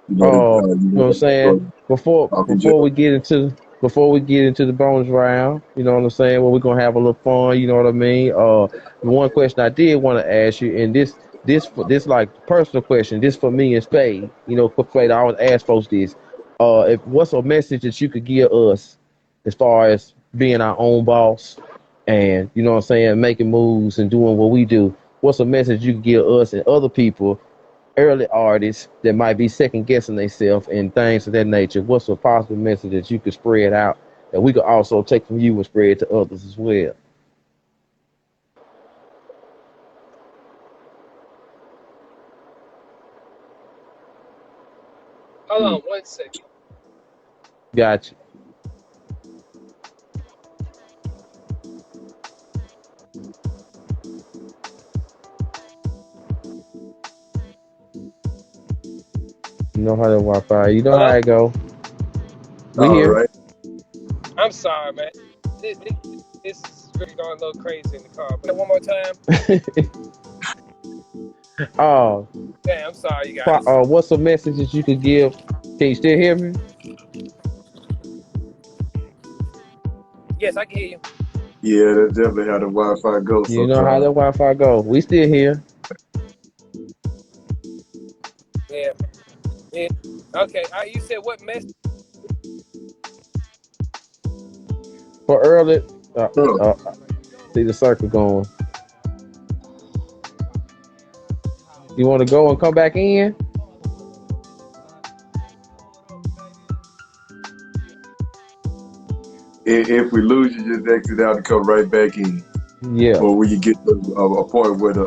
A: You know what I'm saying?
B: go
A: Before
B: talking junk?
A: before we get into before we get into the bonus round, you know what I'm saying? Well, we're gonna have a little fun. You know what I mean? The one question I did want to ask you, and this like personal question, this for me and Spade. You know, for Spade, I always ask folks this. If what's a message that you could give us as far as being our own boss, and you know what I'm saying, making moves and doing what we do? What's a message you could give us and other people, early artists that might be second guessing themselves and things of that nature? What's a positive message that you could spread out that we could also take from you and spread to others as well?
C: Hold
B: Hmm.
C: on 1 second.
A: Got you. You know how the Wi-Fi. You know how
C: Hello?
A: it go. We
B: All
A: here.
B: right.
C: I'm sorry, man. This is really going a little crazy in the car. But one more time.
A: uh,
C: Yeah, I'm sorry, you guys.
A: what's a message that you could give? Can you still hear me?
C: Yes, I can hear you.
B: Yeah, that's definitely how the Wi-Fi goes
A: You know how the
B: sometimes.
A: Wi-Fi go. We still here.
C: Yeah. Yeah. Okay. You said what mess?
A: For early, uh,
B: Huh.
A: uh, see the circle going. You want to go and come back in?
B: If we lose, you just exit out and come right back in.
A: Yeah.
B: Or when you get to a point where the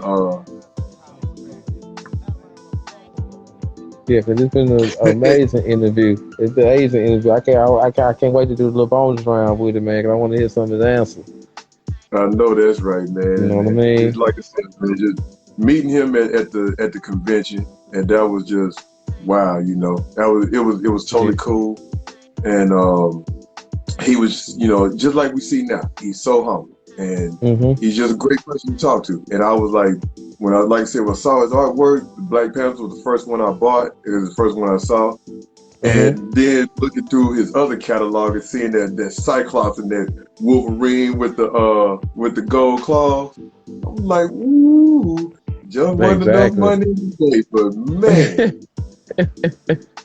A: Yeah, because it's been an amazing interview. It's been an amazing interview. I can't wait to do the little bonus round with it, man. Because I want to hear some of his answers.
B: I know that's right,
A: You
B: man.
A: know what I
B: And just
A: mean?
B: like I said, man, just meeting him at the convention, and that was just wow. It was
A: Yeah.
B: totally cool, and he was, just like we see now. He's so humble, and
A: Mm-hmm.
B: he's just a great person to talk to. And I was like, like I said, when I saw his artwork, the Black Panther was the first one I bought. It was the first one I saw,
A: Mm-hmm.
B: And then looking through his other catalog and seeing that Cyclops and that Wolverine with the gold claws, I'm like, ooh, just wasn't enough
A: Exactly.
B: money today, but man,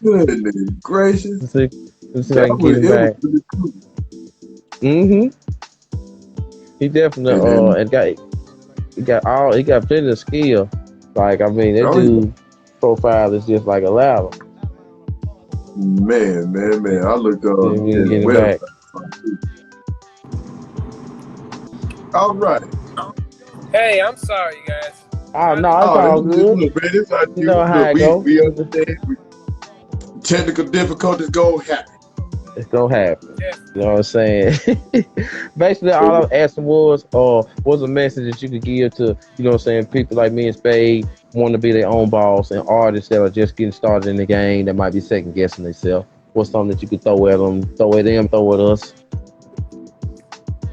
B: goodness gracious,
A: Let's see if I can get him
B: it was
A: back.
B: really cool.
A: Mm-hmm. He definitely
B: And then,
A: he got plenty of skill. Like I mean, that
B: oh yeah,
A: dude profile is just like a ladder.
B: man, I looked
A: See if we can
B: his
A: get him back.
B: website. All right.
C: Hey, I'm sorry, guys.
A: Oh
C: Trying to
A: no, it's
B: Oh,
A: all
B: this
A: good.
B: look, man, this how
A: You
B: you
A: know how
B: look.
A: it
B: We
A: go.
B: understand. Technical difficulties go happen.
A: It's gonna happen.
C: yes.
A: You know what I'm saying? Basically, all I was asking was a message that you could give to, you know what I'm saying, people like me and Spade want to be their own boss and artists that are just getting started in the game that might be second guessing themselves. What's something that you could throw at them, throw at us?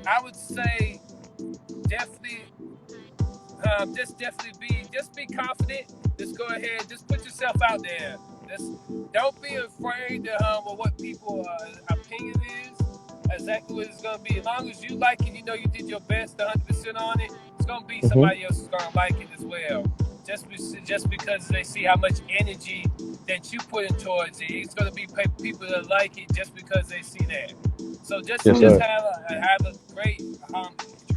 C: I would say definitely, just be confident. Just go ahead, just put yourself out there. Just don't be afraid of what people opinion is. Exactly what it's gonna be. As long as you like it, you know you did your best, 100% on it. It's gonna be
A: Hmm.
C: somebody else is gonna like it as well. Just because they see how much energy that you put in towards it, it's gonna be people that like it just because they see that. So
A: Yes,
C: just
A: sir.
C: have um,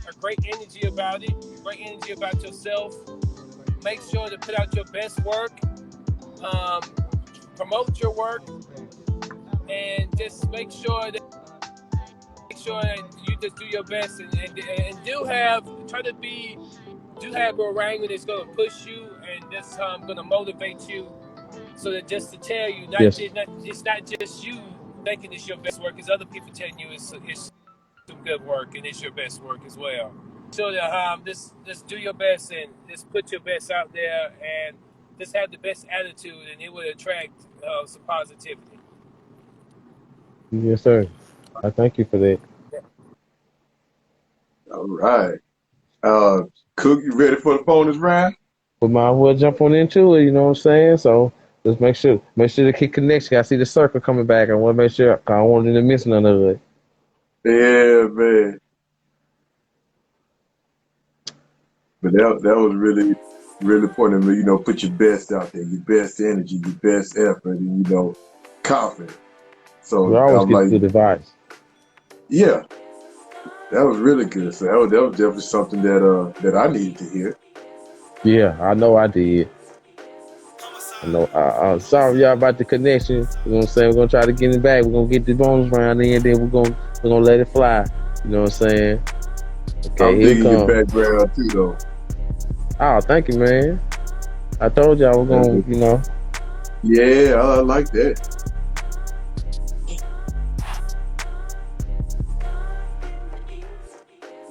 C: a great energy about it, great energy about yourself. Make sure to put out your best work, um, promote your work, and just make sure that you just do your best and do have a arrangement that's going to push you and that's going to motivate you. So that just to tell you,
A: Yes.
C: it's not just you thinking it's your best work, it's other people telling you it's some good work and it's your best work as well. So that just do your best and just put your best out there and just have the best attitude and it will attract some positivity.
A: Yes, sir. I thank you for that.
B: All right. Uh, Cook, you ready for the bonus round?
A: We might as well jump on into it, you know what I'm saying? So let's make sure the key connection. I see the circle coming back. I want to make sure I don't want you to miss none of it.
B: Yeah, man. But that was really important. Put your best out there, your best energy, your best effort, and confident.
A: We
B: So
A: always
B: I'm
A: get
B: like,
A: good advice.
B: yeah, that was really good. So that was definitely something that I needed to hear.
A: Yeah, I know I did. I know. I'm sorry y'all about the connection. You know what I'm saying? We're gonna try to get it back. We're gonna get the bonus round in, then we're gonna let it fly. You know what I'm saying? Okay,
B: I'm
A: here it
B: digging your
A: comes.
B: background too, though.
A: Oh, thank you, man. I told y'all we're gonna, you know.
B: Yeah, I like that.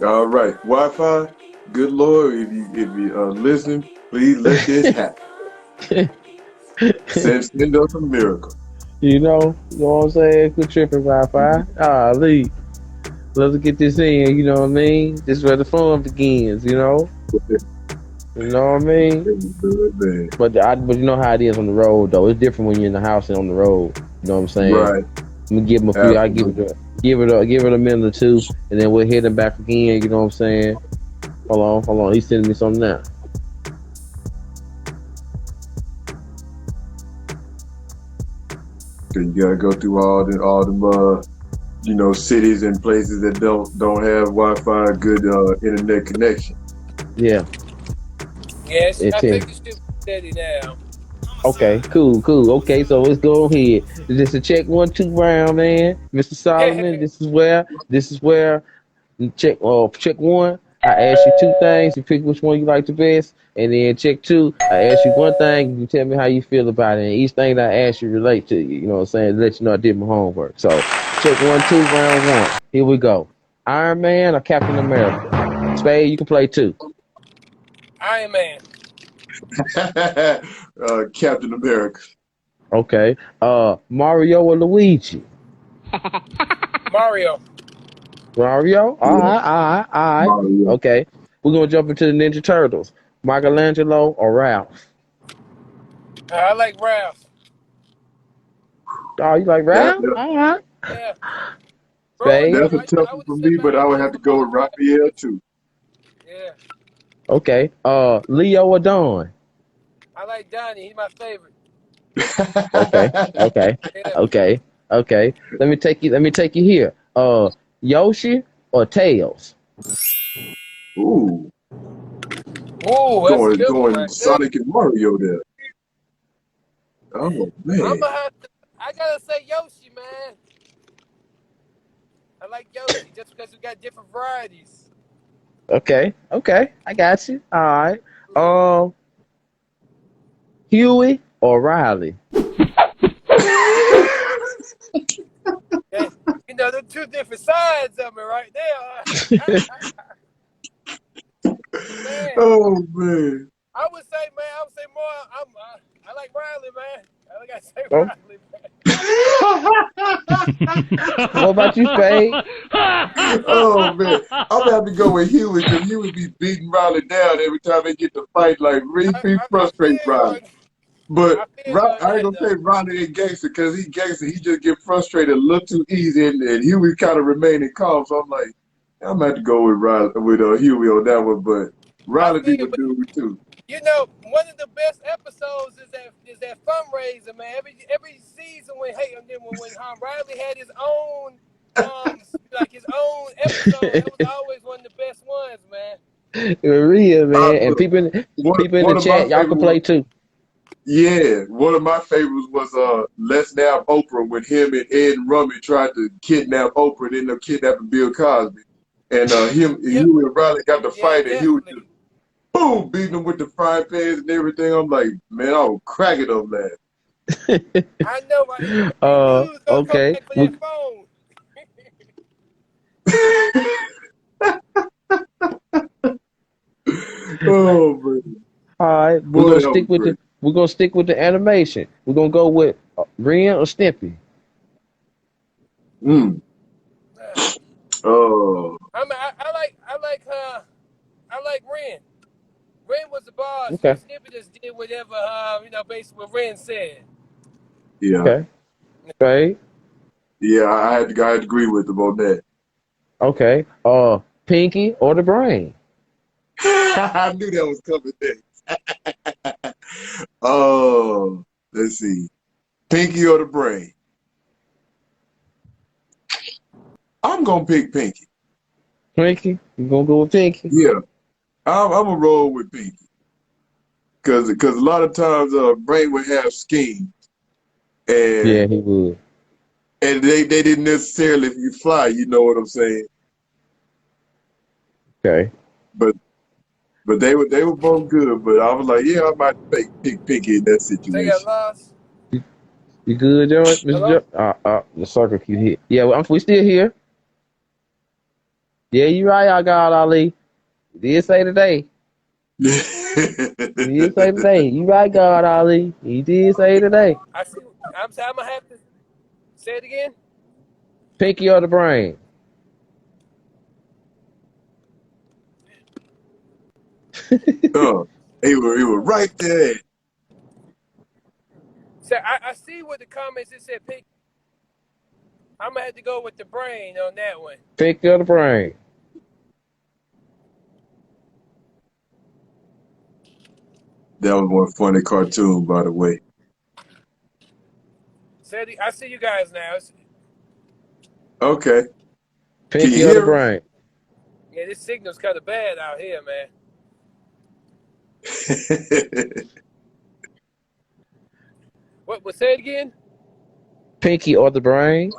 B: All right, Wi-Fi. Good Lord, if you listening, please let this happen. Send us a miracle.
A: You know what I'm saying? Quit tripping, Wi-Fi. Ah, Lee, let's get this in. You know what I mean? This is where the fun begins. You know what I mean?
B: Man.
A: But you know how it is on the road though. It's different when you're in the house and on the road. You know what I'm saying?
B: Right,
A: Let me give them a few. I
B: absolutely.
A: give it a minute or two, and then we'll hit them back again. You know what I'm saying? Hold on. He's sending me something now.
B: Cause you gotta go through all them cities and places that don't have Wi-Fi, good internet connection.
A: Yeah,
C: Yes,
A: it's
C: I
A: him.
C: think it should be steady now.
A: Okay, cool. Okay, so let's go ahead. This is a check 1 2 round, man. Mr. Solomon, this is where check one. I ask you two things. You pick which one you like the best, and then check two. I ask you one thing. You tell me how you feel about it. And each thing that I ask you relate to you. You know what I'm saying? To let you know I did my homework. So check 1 2 round one. Here we go. Iron Man or Captain America? Spade, you can play two.
C: Iron Man,
B: Captain America.
A: Okay. Mario or Luigi?
C: Mario.
A: Mario?
B: Yeah,
A: All right.
B: Mario.
A: Okay. We're gonna jump into the Ninja Turtles. Michelangelo or Ralph?
C: I like Ralph.
A: Oh, you like
B: That,
A: Ralph?
B: that
A: All right.
C: Yeah, growing
A: Spade.
C: up,
B: that's a tough
C: I
B: one
C: would
B: for
C: have said
B: me, but I would have to
C: Raphael,
B: go with Raphael too.
C: Yeah,
A: Okay. Leo or Dawn?
C: I like Donnie. He's my favorite.
A: Okay. Okay.
C: Yeah.
A: Okay. Okay. Let me take you here. Yoshi or Tails?
B: Ooh,
C: Ooh, that's a
B: going
C: good one
B: going
C: right there.
B: Sonic and Mario there. Oh
C: I'm
B: man.
C: gonna have to. I gotta say Yoshi, man. I like Yoshi just because we got different varieties.
A: Okay. Okay. I got you. All right.
C: Yeah.
A: Huey or Riley?
C: Okay. You know, the two different sides of me right there. Man,
B: Oh man.
C: I would say more. I like Riley, man. I gotta say
A: Oh,
C: Riley, man.
A: what about you, Spade?
B: Oh man. I'm gonna have to go with Huey because he would be beating Riley down every time they get to fight. Like really
C: I
B: frustrate
C: feel you
B: Riley.
C: on.
B: But
C: I feel you on
B: I ain't
C: that
B: gonna
C: though.
B: say Ronnie ain't gangster because he gangster. He just get frustrated a little too easy, and Huey kind of remaining calm. So I'm like, I'm gonna have to go with Huey on that one. But
C: I
B: Riley be
C: feel you,
B: my
C: but
B: dude too.
C: you know, one of the best episodes is that fundraiser, man. Every season when Riley had his own like his own episode, that was always one of the best ones, man.
A: Real man, and
B: Look,
A: people in the
B: one of my
A: chat, y'all
B: favorite
A: can play
B: ones.
A: too.
B: Yeah, one of my favorites was Let's Nab Oprah when him and Ed and Rummy tried to kidnap Oprah and ended up kidnapping Bill Cosby. And
C: Yep.
B: Huey and Riley got to
C: Yeah,
B: fight and Huey just
C: definitely.
B: boom beating him with the frying pans and everything. I'm like, man, I was cracking up laughing.
C: I know, right? He knew he was gonna come
A: Okay.
C: back for that phone.
B: Oh man,
A: All right,
B: boy, that was great.
A: we're gonna stick with the animation. We're gonna go with Ren or Stimpy.
B: Mm. Oh,
C: I like Ren. Ren was the boss.
A: Okay,
C: Snippet just did whatever basically what Ren said.
B: yeah,
A: okay, right,
B: yeah. I had to agree with him on that.
A: okay. Pinky or the Brain.
B: I knew that was coming next. Oh, let's see, Pinky or the Brain. I'm gonna pick Pinky.
A: Pinky, you gonna go with Pinky?
B: Yeah, I'm gonna roll with Pinky because a lot of times Brain would have schemes
A: Yeah,
B: and
A: he would.
B: they didn't necessarily fly. You know what I'm saying?
A: Okay.
B: But they were both good. But I was like, yeah, I might pick Pinky in that
C: They got
B: situation.
C: lost.
A: You good, George? Mr.
C: Hello?
A: George? The circle keep hit. Yeah, we still here. Yeah, you right, I got Ali. You did say today. You did say today. You right, God Ali. You did say today.
C: I see. I'm gonna have to say it again.
A: Pinky or the Brain.
B: Oh, he were right there.
C: So I see what the comments it said. Pick. I'm gonna have to go with the Brain on that one.
A: Pinky or the Brain.
B: That was one funny cartoon, by the way.
C: I see you guys now.
B: Okay, can you
A: Pinky or the
B: hear
A: Brain.
C: Yeah, this signal's kind of bad out here, man.
B: us?
C: What? Say it again.
A: Pinky or the Brain.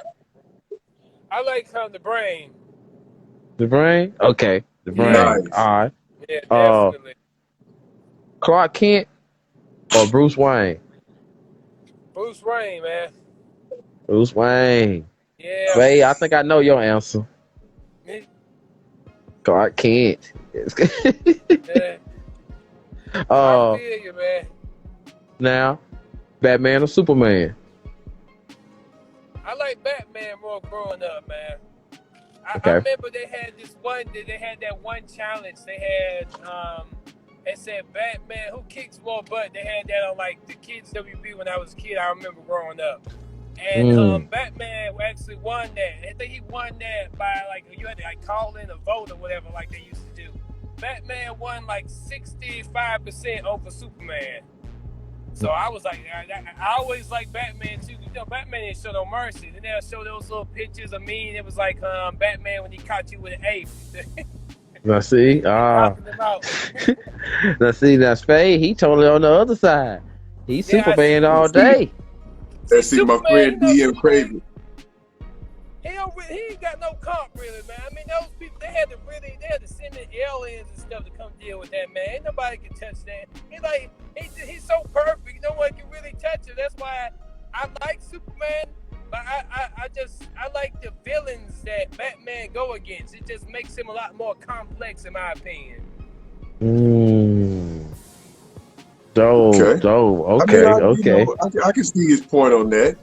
C: I like the Brain.
A: The Brain. Okay, the
C: Yeah,
A: Brain.
B: Nice.
A: All right.
C: yeah,
A: Uh,
C: definitely.
A: Clark Kent or Bruce Wayne.
C: Bruce Wayne, man.
A: Bruce Wayne.
C: Yeah.
A: Say, I think I know your answer. Clark Kent.
C: Yeah. I
A: uh,
C: feel you, man.
A: now, Batman or Superman.
C: I like Batman more growing up, man. I
A: Okay.
C: remember they had that one challenge. It said Batman who kicks more butt. They had that on like the kids WB when I was a kid. I remember growing up. And
A: Mm.
C: Batman actually won that. I think he won that by like you had to like call in a vote or whatever, like they used to do. Batman won like 65% over Superman. So I was like, I always like Batman too. You know, Batman didn't show no mercy. Then they'll show those little pictures of me, and it was like Batman when he caught you with an ape.
A: Now see,
C: Knocking them out.
A: now Spade, he totally on the other side. He's
C: Yeah, I
A: Superman
C: see.
A: all
B: See,
A: day.
B: and see my
C: Superman,
B: friend DM
C: Superman,
B: Craven.
C: he ain't got no comp really, man. I mean, those people they had to send in aliens and stuff to come deal with that, man. Ain't nobody can touch that. He's so perfect, no one can really touch it. That's why I like Superman, but I like the villains that Batman go against. It just makes him a lot more complex, in my opinion.
A: Dope.
B: Okay.
A: Okay.
B: I can see his point on that.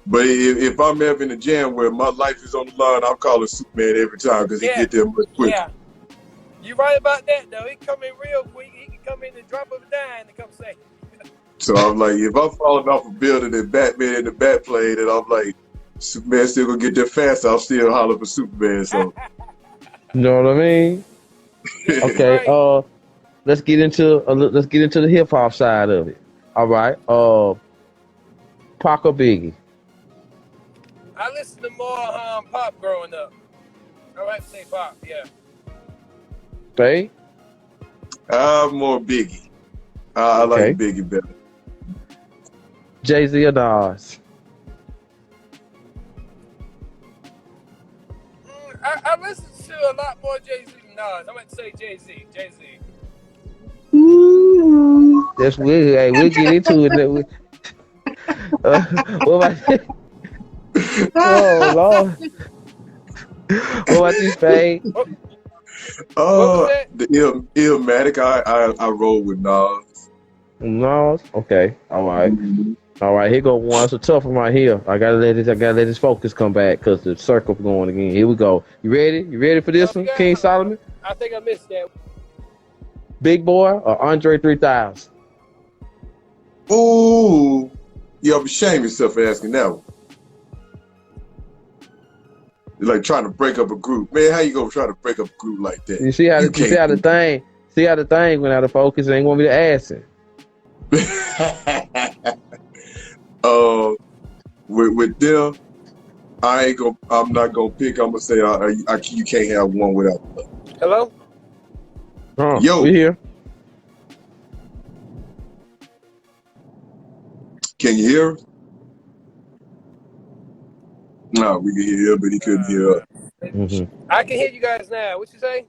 B: But if I'm ever in a jam where my life is on the line, I'm calling Superman every time because he get there much quicker.
C: Yeah. You're right about that, though. He come in real quick. He can come in and drop of a dime and come save.
B: So I'm like, if I'm falling off a building and Batman in the bat plane, and I'm like, Superman still gonna get there fast, I'll still holler for Superman. So
A: You know what I mean?
C: Yeah,
A: Okay.
C: right.
A: Let's get into the hip hop side of it. All right. Pac or Biggie?
C: I listened to more pop growing up. I like to say pop, yeah.
A: Spade?
B: I'm more Biggie. I
A: Okay.
B: like Biggie better.
A: Jay-Z or Nas?
C: I listen to a lot more Jay-Z than Nas. I'm going to say Jay-Z.
A: Ooh, that's weird. Hey, we'll get into it. What about Oh Lord. What about you, Spade?
C: What was that?
B: The Illmatic, I roll with Nas.
A: Nas? Okay. All right.
B: Mhm.
A: All right, here go one. It's a tough one right here. I gotta let this focus come back because the circle going again. Here we go. You ready? You ready for this one, King Solomon?
C: I think I missed that.
A: Big Boy or Andre 3000?
B: Ooh, you ever shame yourself for asking that one? You're like trying to break up a group, man. How you gonna try to break up a group like that?
A: You see how the thing went out of focus. Ain't want me to ask it.
B: With them, I'm not gonna pick. I'm gonna say you can't have one without the other.
C: Hello?
B: Yo.
A: We here.
B: Can you hear us? No, we can hear him, but he couldn't hear us.
C: I can hear you guys now. What you say?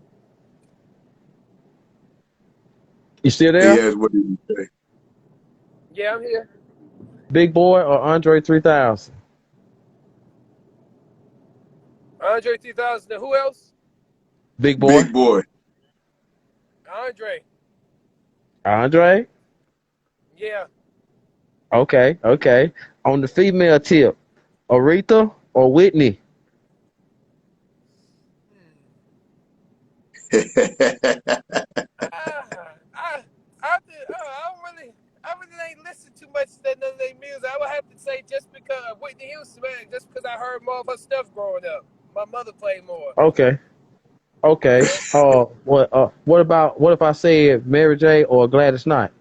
A: You still there?
B: He asked what did he say?
C: Yeah, I'm here.
A: Big Boy or Andre 3000?
C: Andre 3000. And who else?
A: Big Boy.
B: Big Boy.
A: Andre?
C: Yeah.
A: Okay. On the female tip, Aretha or Whitney?
C: I really ain't listened too much to none of their music. I would have to say just because Whitney Houston, man, just because I heard more of her stuff growing up. My mother played more.
A: Okay. What if I said Mary J or Gladys Knight?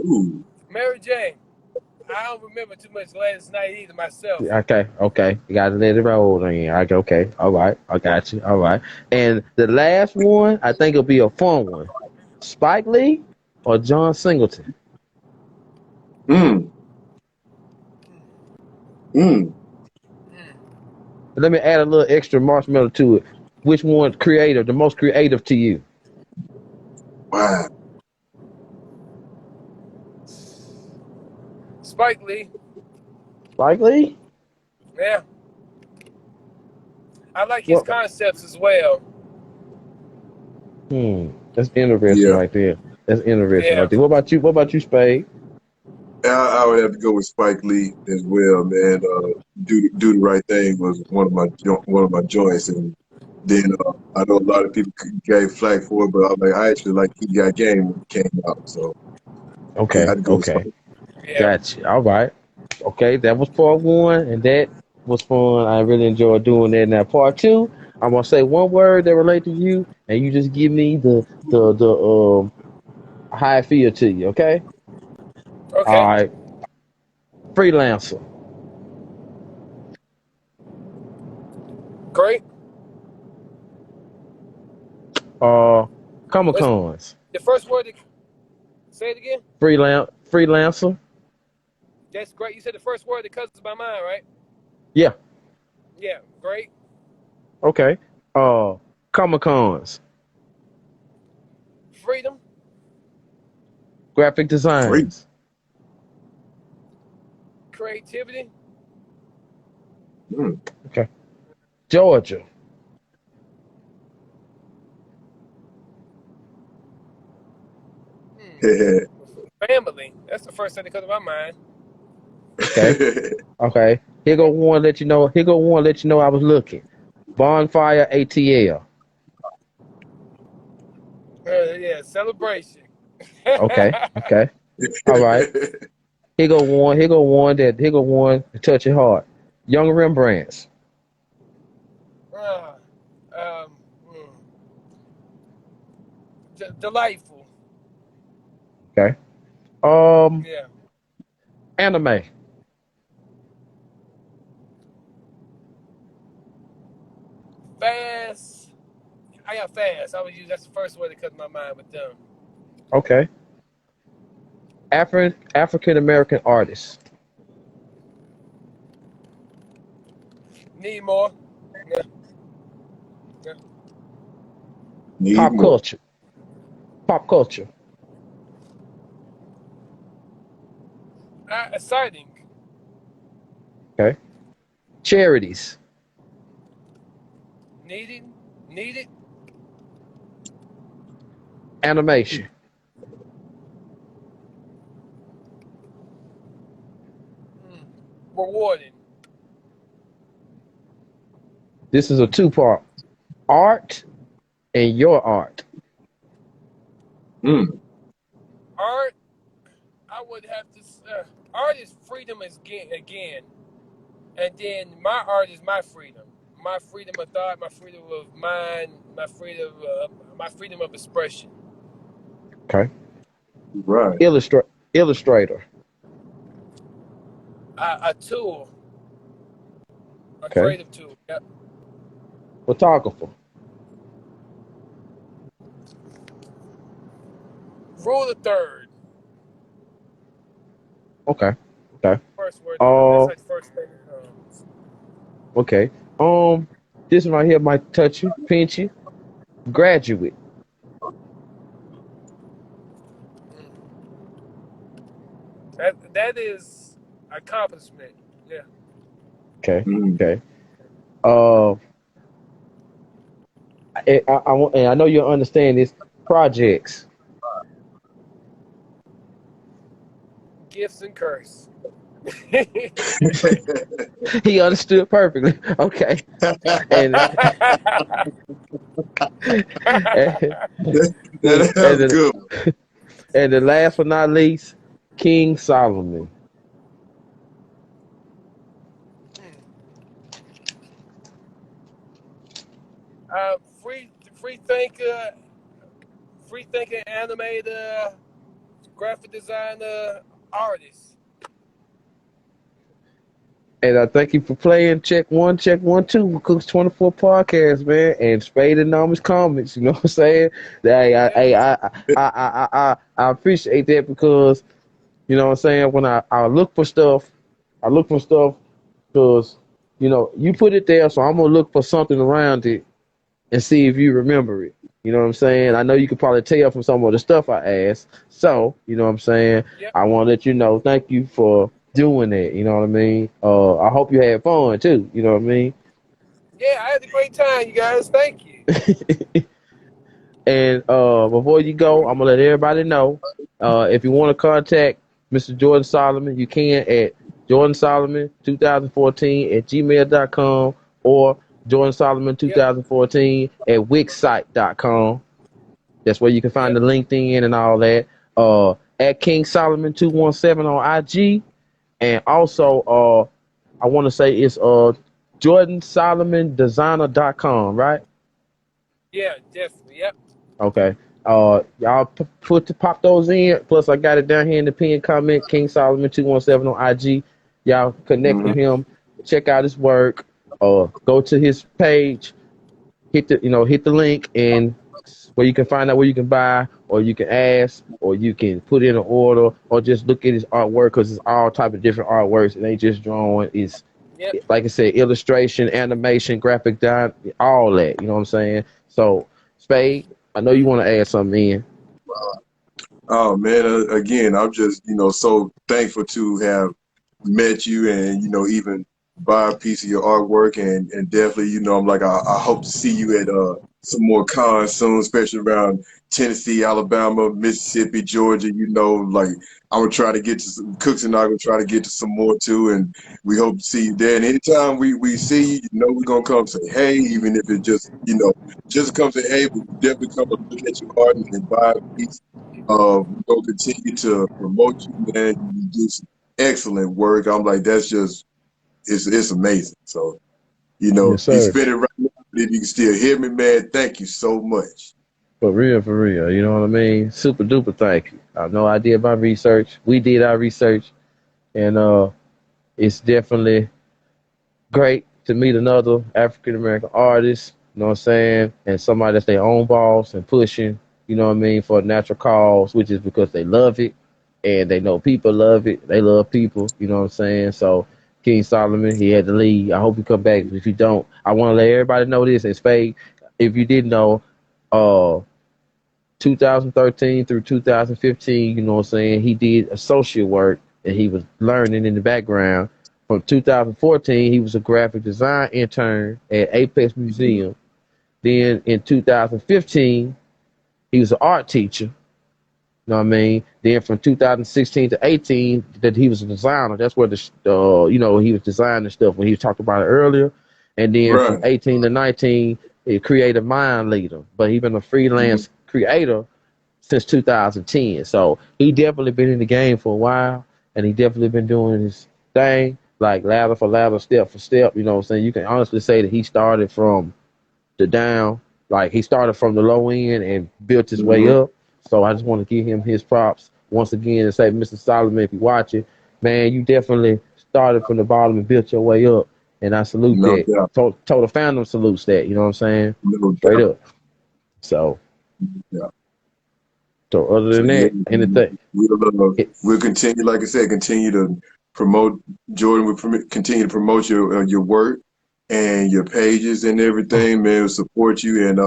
B: Ooh.
C: Mary J. I don't remember too much Gladys Knight either myself.
A: Okay. You gotta let it roll then. Okay. All right. I got you. All right. And the last one, I think it'll be a fun one. Spike Lee or John Singleton?
B: Mm.
A: Let me add a little extra marshmallow to it. Which one's the most creative to you?
B: Wow.
C: Spike Lee.
A: Spike Lee?
C: Yeah. I like his concepts as well.
A: That's interesting right there. That's interesting right there. What about you, Spade?
B: I would have to go with Spike Lee as well, man. Do the right thing was one of my joints, and then I know a lot of people gave flack for it, but I actually like he got game when it came out. So
A: Okay.
B: I had to go with Spike.
C: Yeah.
A: Gotcha. All right. Okay, that was part one, and that was fun. I really enjoyed doing that. Now, part two, I'm gonna say one word that relate to you, and you just give me the how I feel to you. Okay. All
C: Okay.
A: right. Freelancer.
C: Great.
A: Uh, Comic
C: What's
A: Cons.
C: the first word? Say it again.
A: Freelancer.
C: That's great. You said the first word that comes to my mind, right?
A: Yeah.
C: Yeah. Great.
A: Okay. Uh, Comic Cons.
C: Freedom.
A: Graphic
B: Free.
A: designs.
C: Creativity.
B: Mm.
A: Okay. Georgia.
C: Hmm. Family. That's the first thing that comes to my mind.
A: Okay. Okay. Here go one. Let you know. Here go one. Let you know I was looking. Bonfire ATL.
C: Yeah. Celebration.
A: Okay. Okay. All right. Here go one. Here go one. Here go one. To touch your heart. Young Rembrandts.
C: Ah, um, hmm. Delightful.
A: Okay. Um.
C: Yeah.
A: Anime.
C: Fast. I got fast. I would use that's the first word that comes to my mind with them.
A: Okay. African American artists.
C: Need more. Yeah. Yeah.
B: Need
A: Pop
B: more.
A: culture. Pop culture.
C: Exciting.
A: Okay. Charities.
C: Needed. Needed.
A: Animation.
C: Mm. Rewarding.
A: This is a two-part. Art and your art.
B: Mm.
C: Art. I would have to. Art is freedom again, and then my art is my freedom. My freedom of thought, my freedom of mind, my freedom of expression.
A: Okay.
B: Right.
A: Illustrator.
C: A tool, a
A: Okay.
C: creative tool. Yep.
A: Photographer.
C: Rule the third.
A: Okay. Okay.
C: First word. That's
A: Uh.
C: like the first thing that comes.
A: Okay. This one right here might touch you, pinch you. Graduate.
C: Mm. That is accomplishment. Yeah.
A: Okay.
B: Mm.
A: Okay. Uh. And I know you understand this. Projects.
C: Gifts and curse.
A: He understood perfectly. Okay. And and,
B: That
A: and,
B: was
A: the,
B: good.
A: and the last but not least, King Solomon.
C: uh, free free thinker, free thinker, animator, graphic designer, artist.
A: And I thank you for playing. Check one, two. Cooks 24 podcast, man, and Spade Anonymous comments. You know what I'm saying? Hey,
C: Yeah.
A: I appreciate that because you know what I'm saying. When I look for stuff because you put it there, so I'm gonna look for something around it and see if you remember it. You know what I'm saying? I know you could probably tell from some of the stuff I asked. So, you know what I'm saying?
C: Yep.
A: I want to let you know, thank you for doing that. You know what I mean? I hope you had fun too. You know what I mean?
C: Yeah, I had a great time, you guys. Thank you.
A: And before you go, I'm gonna let everybody know. If you want to contact Mr. Jordan Solomon, you can at Jordan Solomon 2014 at gmail.com or Jordan Solomon
C: Yep.
A: 2014 at wixsite.com. That's where you can find
C: Yep.
A: the LinkedIn and all that. at King Solomon 217 on IG, and also I want to say it's JordanSolomonDesigner.com, right?
C: Yeah, definitely. Yep.
A: Okay. Y'all pop those in. Plus, I got it down here in the pinned comment. King Solomon 217 on IG. Y'all connect
B: Hmm.
A: with him. Check out his work. Go to his page. Hit the link and where you can find out where you can buy, or you can ask, or you can put in an order, or just look at his artwork because it's all type of different artworks. It ain't just drawing. It's
C: Yep.
A: like I said, illustration, animation, graphic design, all that. You know what I'm saying? So, Spade, I know you want to add something in.
B: Oh man, again, I'm just so thankful to have met you and even buy a piece of your artwork and definitely I'm like I hope to see you at some more cons soon, especially around Tennessee, Alabama, Mississippi, Georgia. Like I'm gonna try to get to some Cooks and I gonna try to get to some more too, and we hope to see you there. And anytime we see you, we're gonna come say hey, even if it just come say hey. But we definitely come to look at your art and buy a piece. We're gonna continue to promote you, man. You do some excellent work. I'm like, that's just it's amazing. So,
A: Yes,
B: you
A: sir.
B: spit it right now, but if you can still hear me, man, thank you so much.
A: For real, for real. You know what I mean? Super duper thank you. I know I did my research. We did our research, and it's definitely great to meet another African American artist, you know what I'm saying? And somebody that's their own boss and pushing, you know what I mean, for a natural cause, which is because they love it and they know people love it. They love people, you know what I'm saying? So King Solomon, he had to leave. I hope you come back. But if you don't, I want to let everybody know this. And Spade, if you didn't know, uh 2013 through 2015, you know what I'm saying? He did associate work and he was learning in the background. From 2014, he was a graphic design intern at Apex Museum. Then in 2015, he was an art teacher. You know what I mean? Then from 2016 to 18, that he was a designer. That's where he was designing stuff when he talked about it earlier. And then from
B: Right.
A: 18 to 19, he creative mind leader. But he been a
B: Hmm.
A: freelance creator since 2010. So he definitely been in the game for a while, and he definitely been doing his thing, like ladder for ladder, step for step. You know what I'm saying? You can honestly say that he started from the down, like he started from the low end and built his way
B: Hmm.
A: up. So I just want to give him his props once again and say, Mr. Solomon, if you watch it, man, you definitely started from the bottom and built your way up. And I salute
B: No
A: that.
B: doubt.
A: Total fandom salutes that. You know what I'm saying?
B: No
A: Straight
B: doubt.
A: up. So,
B: Yeah.
A: other
B: So
A: than
B: yeah,
A: that, anything. It,
B: we'll continue, like I said, continue to promote Jordan. Continue to promote your work and your pages and everything, man. We'll support you, and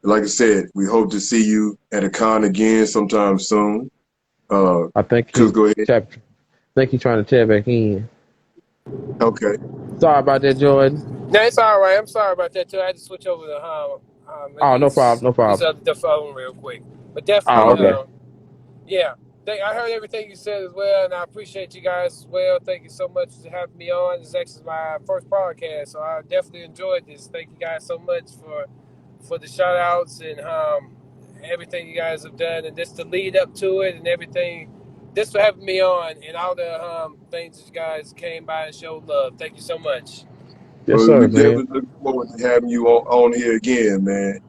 B: like I said, we hope to see you at a con again sometime soon.
A: I think
B: Cause
A: he
B: go ahead.
A: tap. Think he's trying to tap back in.
B: Okay.
A: Sorry about that, Jordan.
C: No, it's all right. I'm sorry about that too. I had to switch over to
A: Oh, no problem, no
C: this
A: problem.
C: other phone real quick. But
A: Oh,
C: definitely,
A: okay.
C: yeah. I heard everything you said as well, and I appreciate you guys as well. Thank you so much for having me on. This is actually my first podcast, so I definitely enjoyed this. Thank you guys so much for the shout outs and everything you guys have done, and just the lead up to it and everything. Just for having me on and all the things that you guys came by and showed love. Thank you so much.
A: Yes,
B: Well,
A: sir,
B: we
A: man.
B: definitely look forward to having you on here again, man.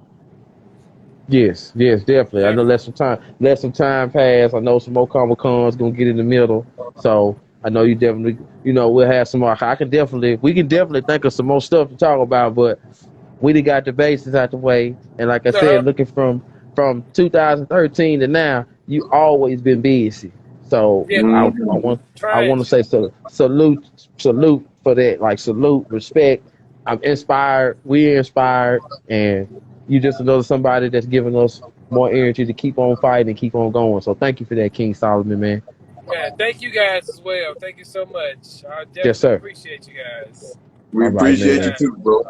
A: Yes, yes, definitely. I know
C: Definitely.
A: let some time pass. I know some more Comic Cons gonna get in the middle. So I know you definitely, we'll have some more. We can definitely think of some more stuff to talk about, but we done got the bases out the way. And like I said,
C: Uh-huh.
A: looking from 2013 to now, you always been busy. So
C: Yeah,
A: I
B: Hmm.
A: I want I
C: trying
A: want to
C: to.
A: say salute for that. Like salute, respect. I'm inspired. We're inspired, and you just another somebody that's giving us more energy to keep on fighting and keep on going. So thank you for that, King Solomon, man.
C: Yeah, thank you guys as well. Thank you so much. I
A: Yes,
C: definitely
A: sir.
C: appreciate you guys.
B: We
A: All right,
B: appreciate you
A: man.
B: too, bro.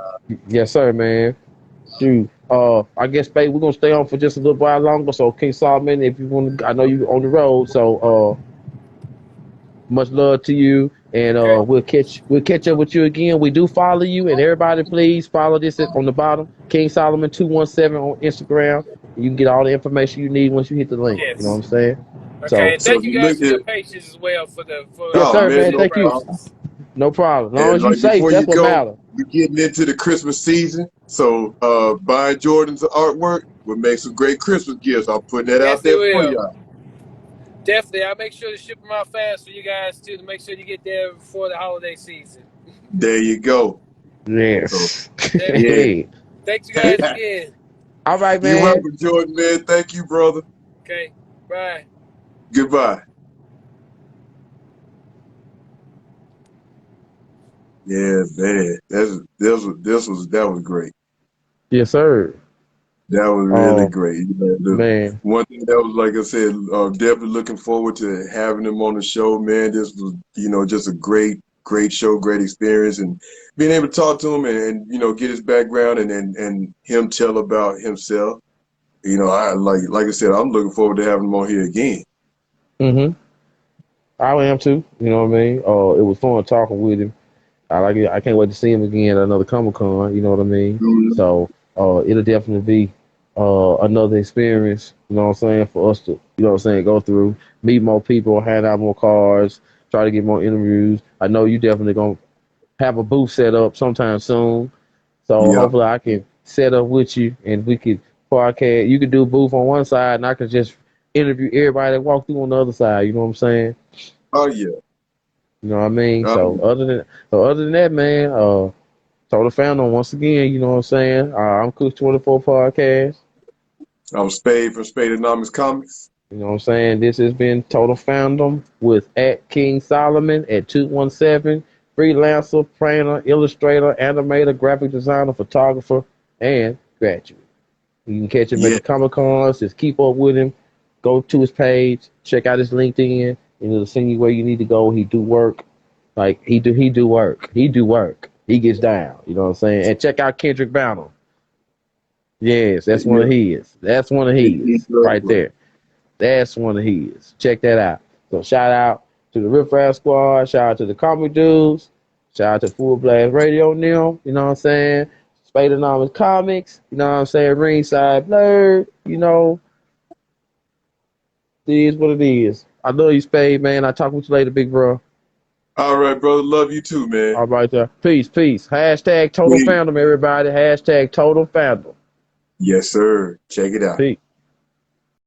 A: Yes, sir, man. Shoot. I guess, babe, we're gonna stay on for just a little while longer. So, King Solomon, if you want to, I know you on the road. So, much love to you, and
C: Okay.
A: we'll catch up with you again. We do follow you, and everybody, please follow this on the bottom, King Solomon 217 on Instagram. You can get all the information you need once you hit the link. You know what
C: Yes.
A: I'm saying?
C: Okay,
A: So
C: and
B: So
C: thank
B: if
C: you
B: you
C: guys
B: look
C: for
B: at,
C: your patience as well for the
A: yes,
B: oh
A: sir,
C: for
B: man,
A: man.
C: the
B: no
A: Thank you.
B: problem.
C: praises.
A: No problem. As long
B: And
A: as you
B: like
A: safe,
B: before
A: that's
B: you
A: what
B: go,
A: matters.
B: we're getting into the Christmas season. So buying Jordan's artwork will make some great Christmas gifts. I'm putting that out
C: Yes, it
B: there for
C: will.
B: y'all.
C: Definitely, I'll make sure to ship them out fast for you guys too, to make sure you get there before the holiday season.
B: There you go. So
A: Yes.
B: yeah.
C: Definitely.
A: Hey.
C: Thanks you guys again.
A: All right,
B: You're
A: man.
B: welcome, Jordan, man. Thank you, brother.
C: Okay, bye.
B: Goodbye. Yeah, man. That was great.
A: Yes, sir.
B: That was really
A: Oh,
B: great. You know, the
A: man.
B: one thing that was, like I said, definitely looking forward to having him on the show, man. This was, just a great show, great experience, and being able to talk to him and get his background and him tell about himself. I like I said, I'm looking forward to having him on here again.
A: Mm-hmm. I am too. You know what I mean? It was fun talking with him. I like it. I can't wait to see him again at another Comic Con. You know what I mean?
B: Mhm.
A: So, it'll definitely be another experience. You know what I'm saying? For us to, go through, meet more people, hand out more cards, try to get more interviews. I know you definitely gonna have a booth set up sometime soon. So
B: Yeah.
A: hopefully I can set up with you and we could podcast. You could do a booth on one side and I could just interview everybody that walk through on the other side. You know what I'm saying?
B: Oh yeah.
A: You know what I mean? So
B: Um,
A: other than that, man, Total Fandom once again, you know what I'm saying? I'm Cook 24 Podcast.
B: I'm Spade from Spadeonomics Comics.
A: You know what I'm saying? This has been Total Fandom with at King Solomon at 217, freelancer, trainer, illustrator, animator, graphic designer, photographer, and graduate. You can catch him at
B: Yeah.
A: the Comic Cons. Just keep up with him. Go to his page. Check out his LinkedIn, and it'll send you where you need to go. He do work. Like he do work. He do work. He gets down. You know what I'm saying? And check out Kendrick Banner. Yes, that's one of
B: Yeah.
A: his. That's one of
B: He
A: his
B: does
A: right
B: work.
A: there. That's one of his. Check that out. So shout out to the Riff Raff Squad. Shout out to the Comic Dudes. Shout out to Full Blast Radio Now. You know what I'm saying? Spadeonomics Comics. You know what I'm saying? Ringside Blurred. It is what it is. I love you, Spade, man. I talk with you later, big bro.
B: All right, brother. Love you too, man.
A: All right there. Peace, peace. Hashtag Total
B: Peace.
A: Fandom, everybody. Hashtag Total Fandom.
B: Yes, sir. Check it out.
A: Peace.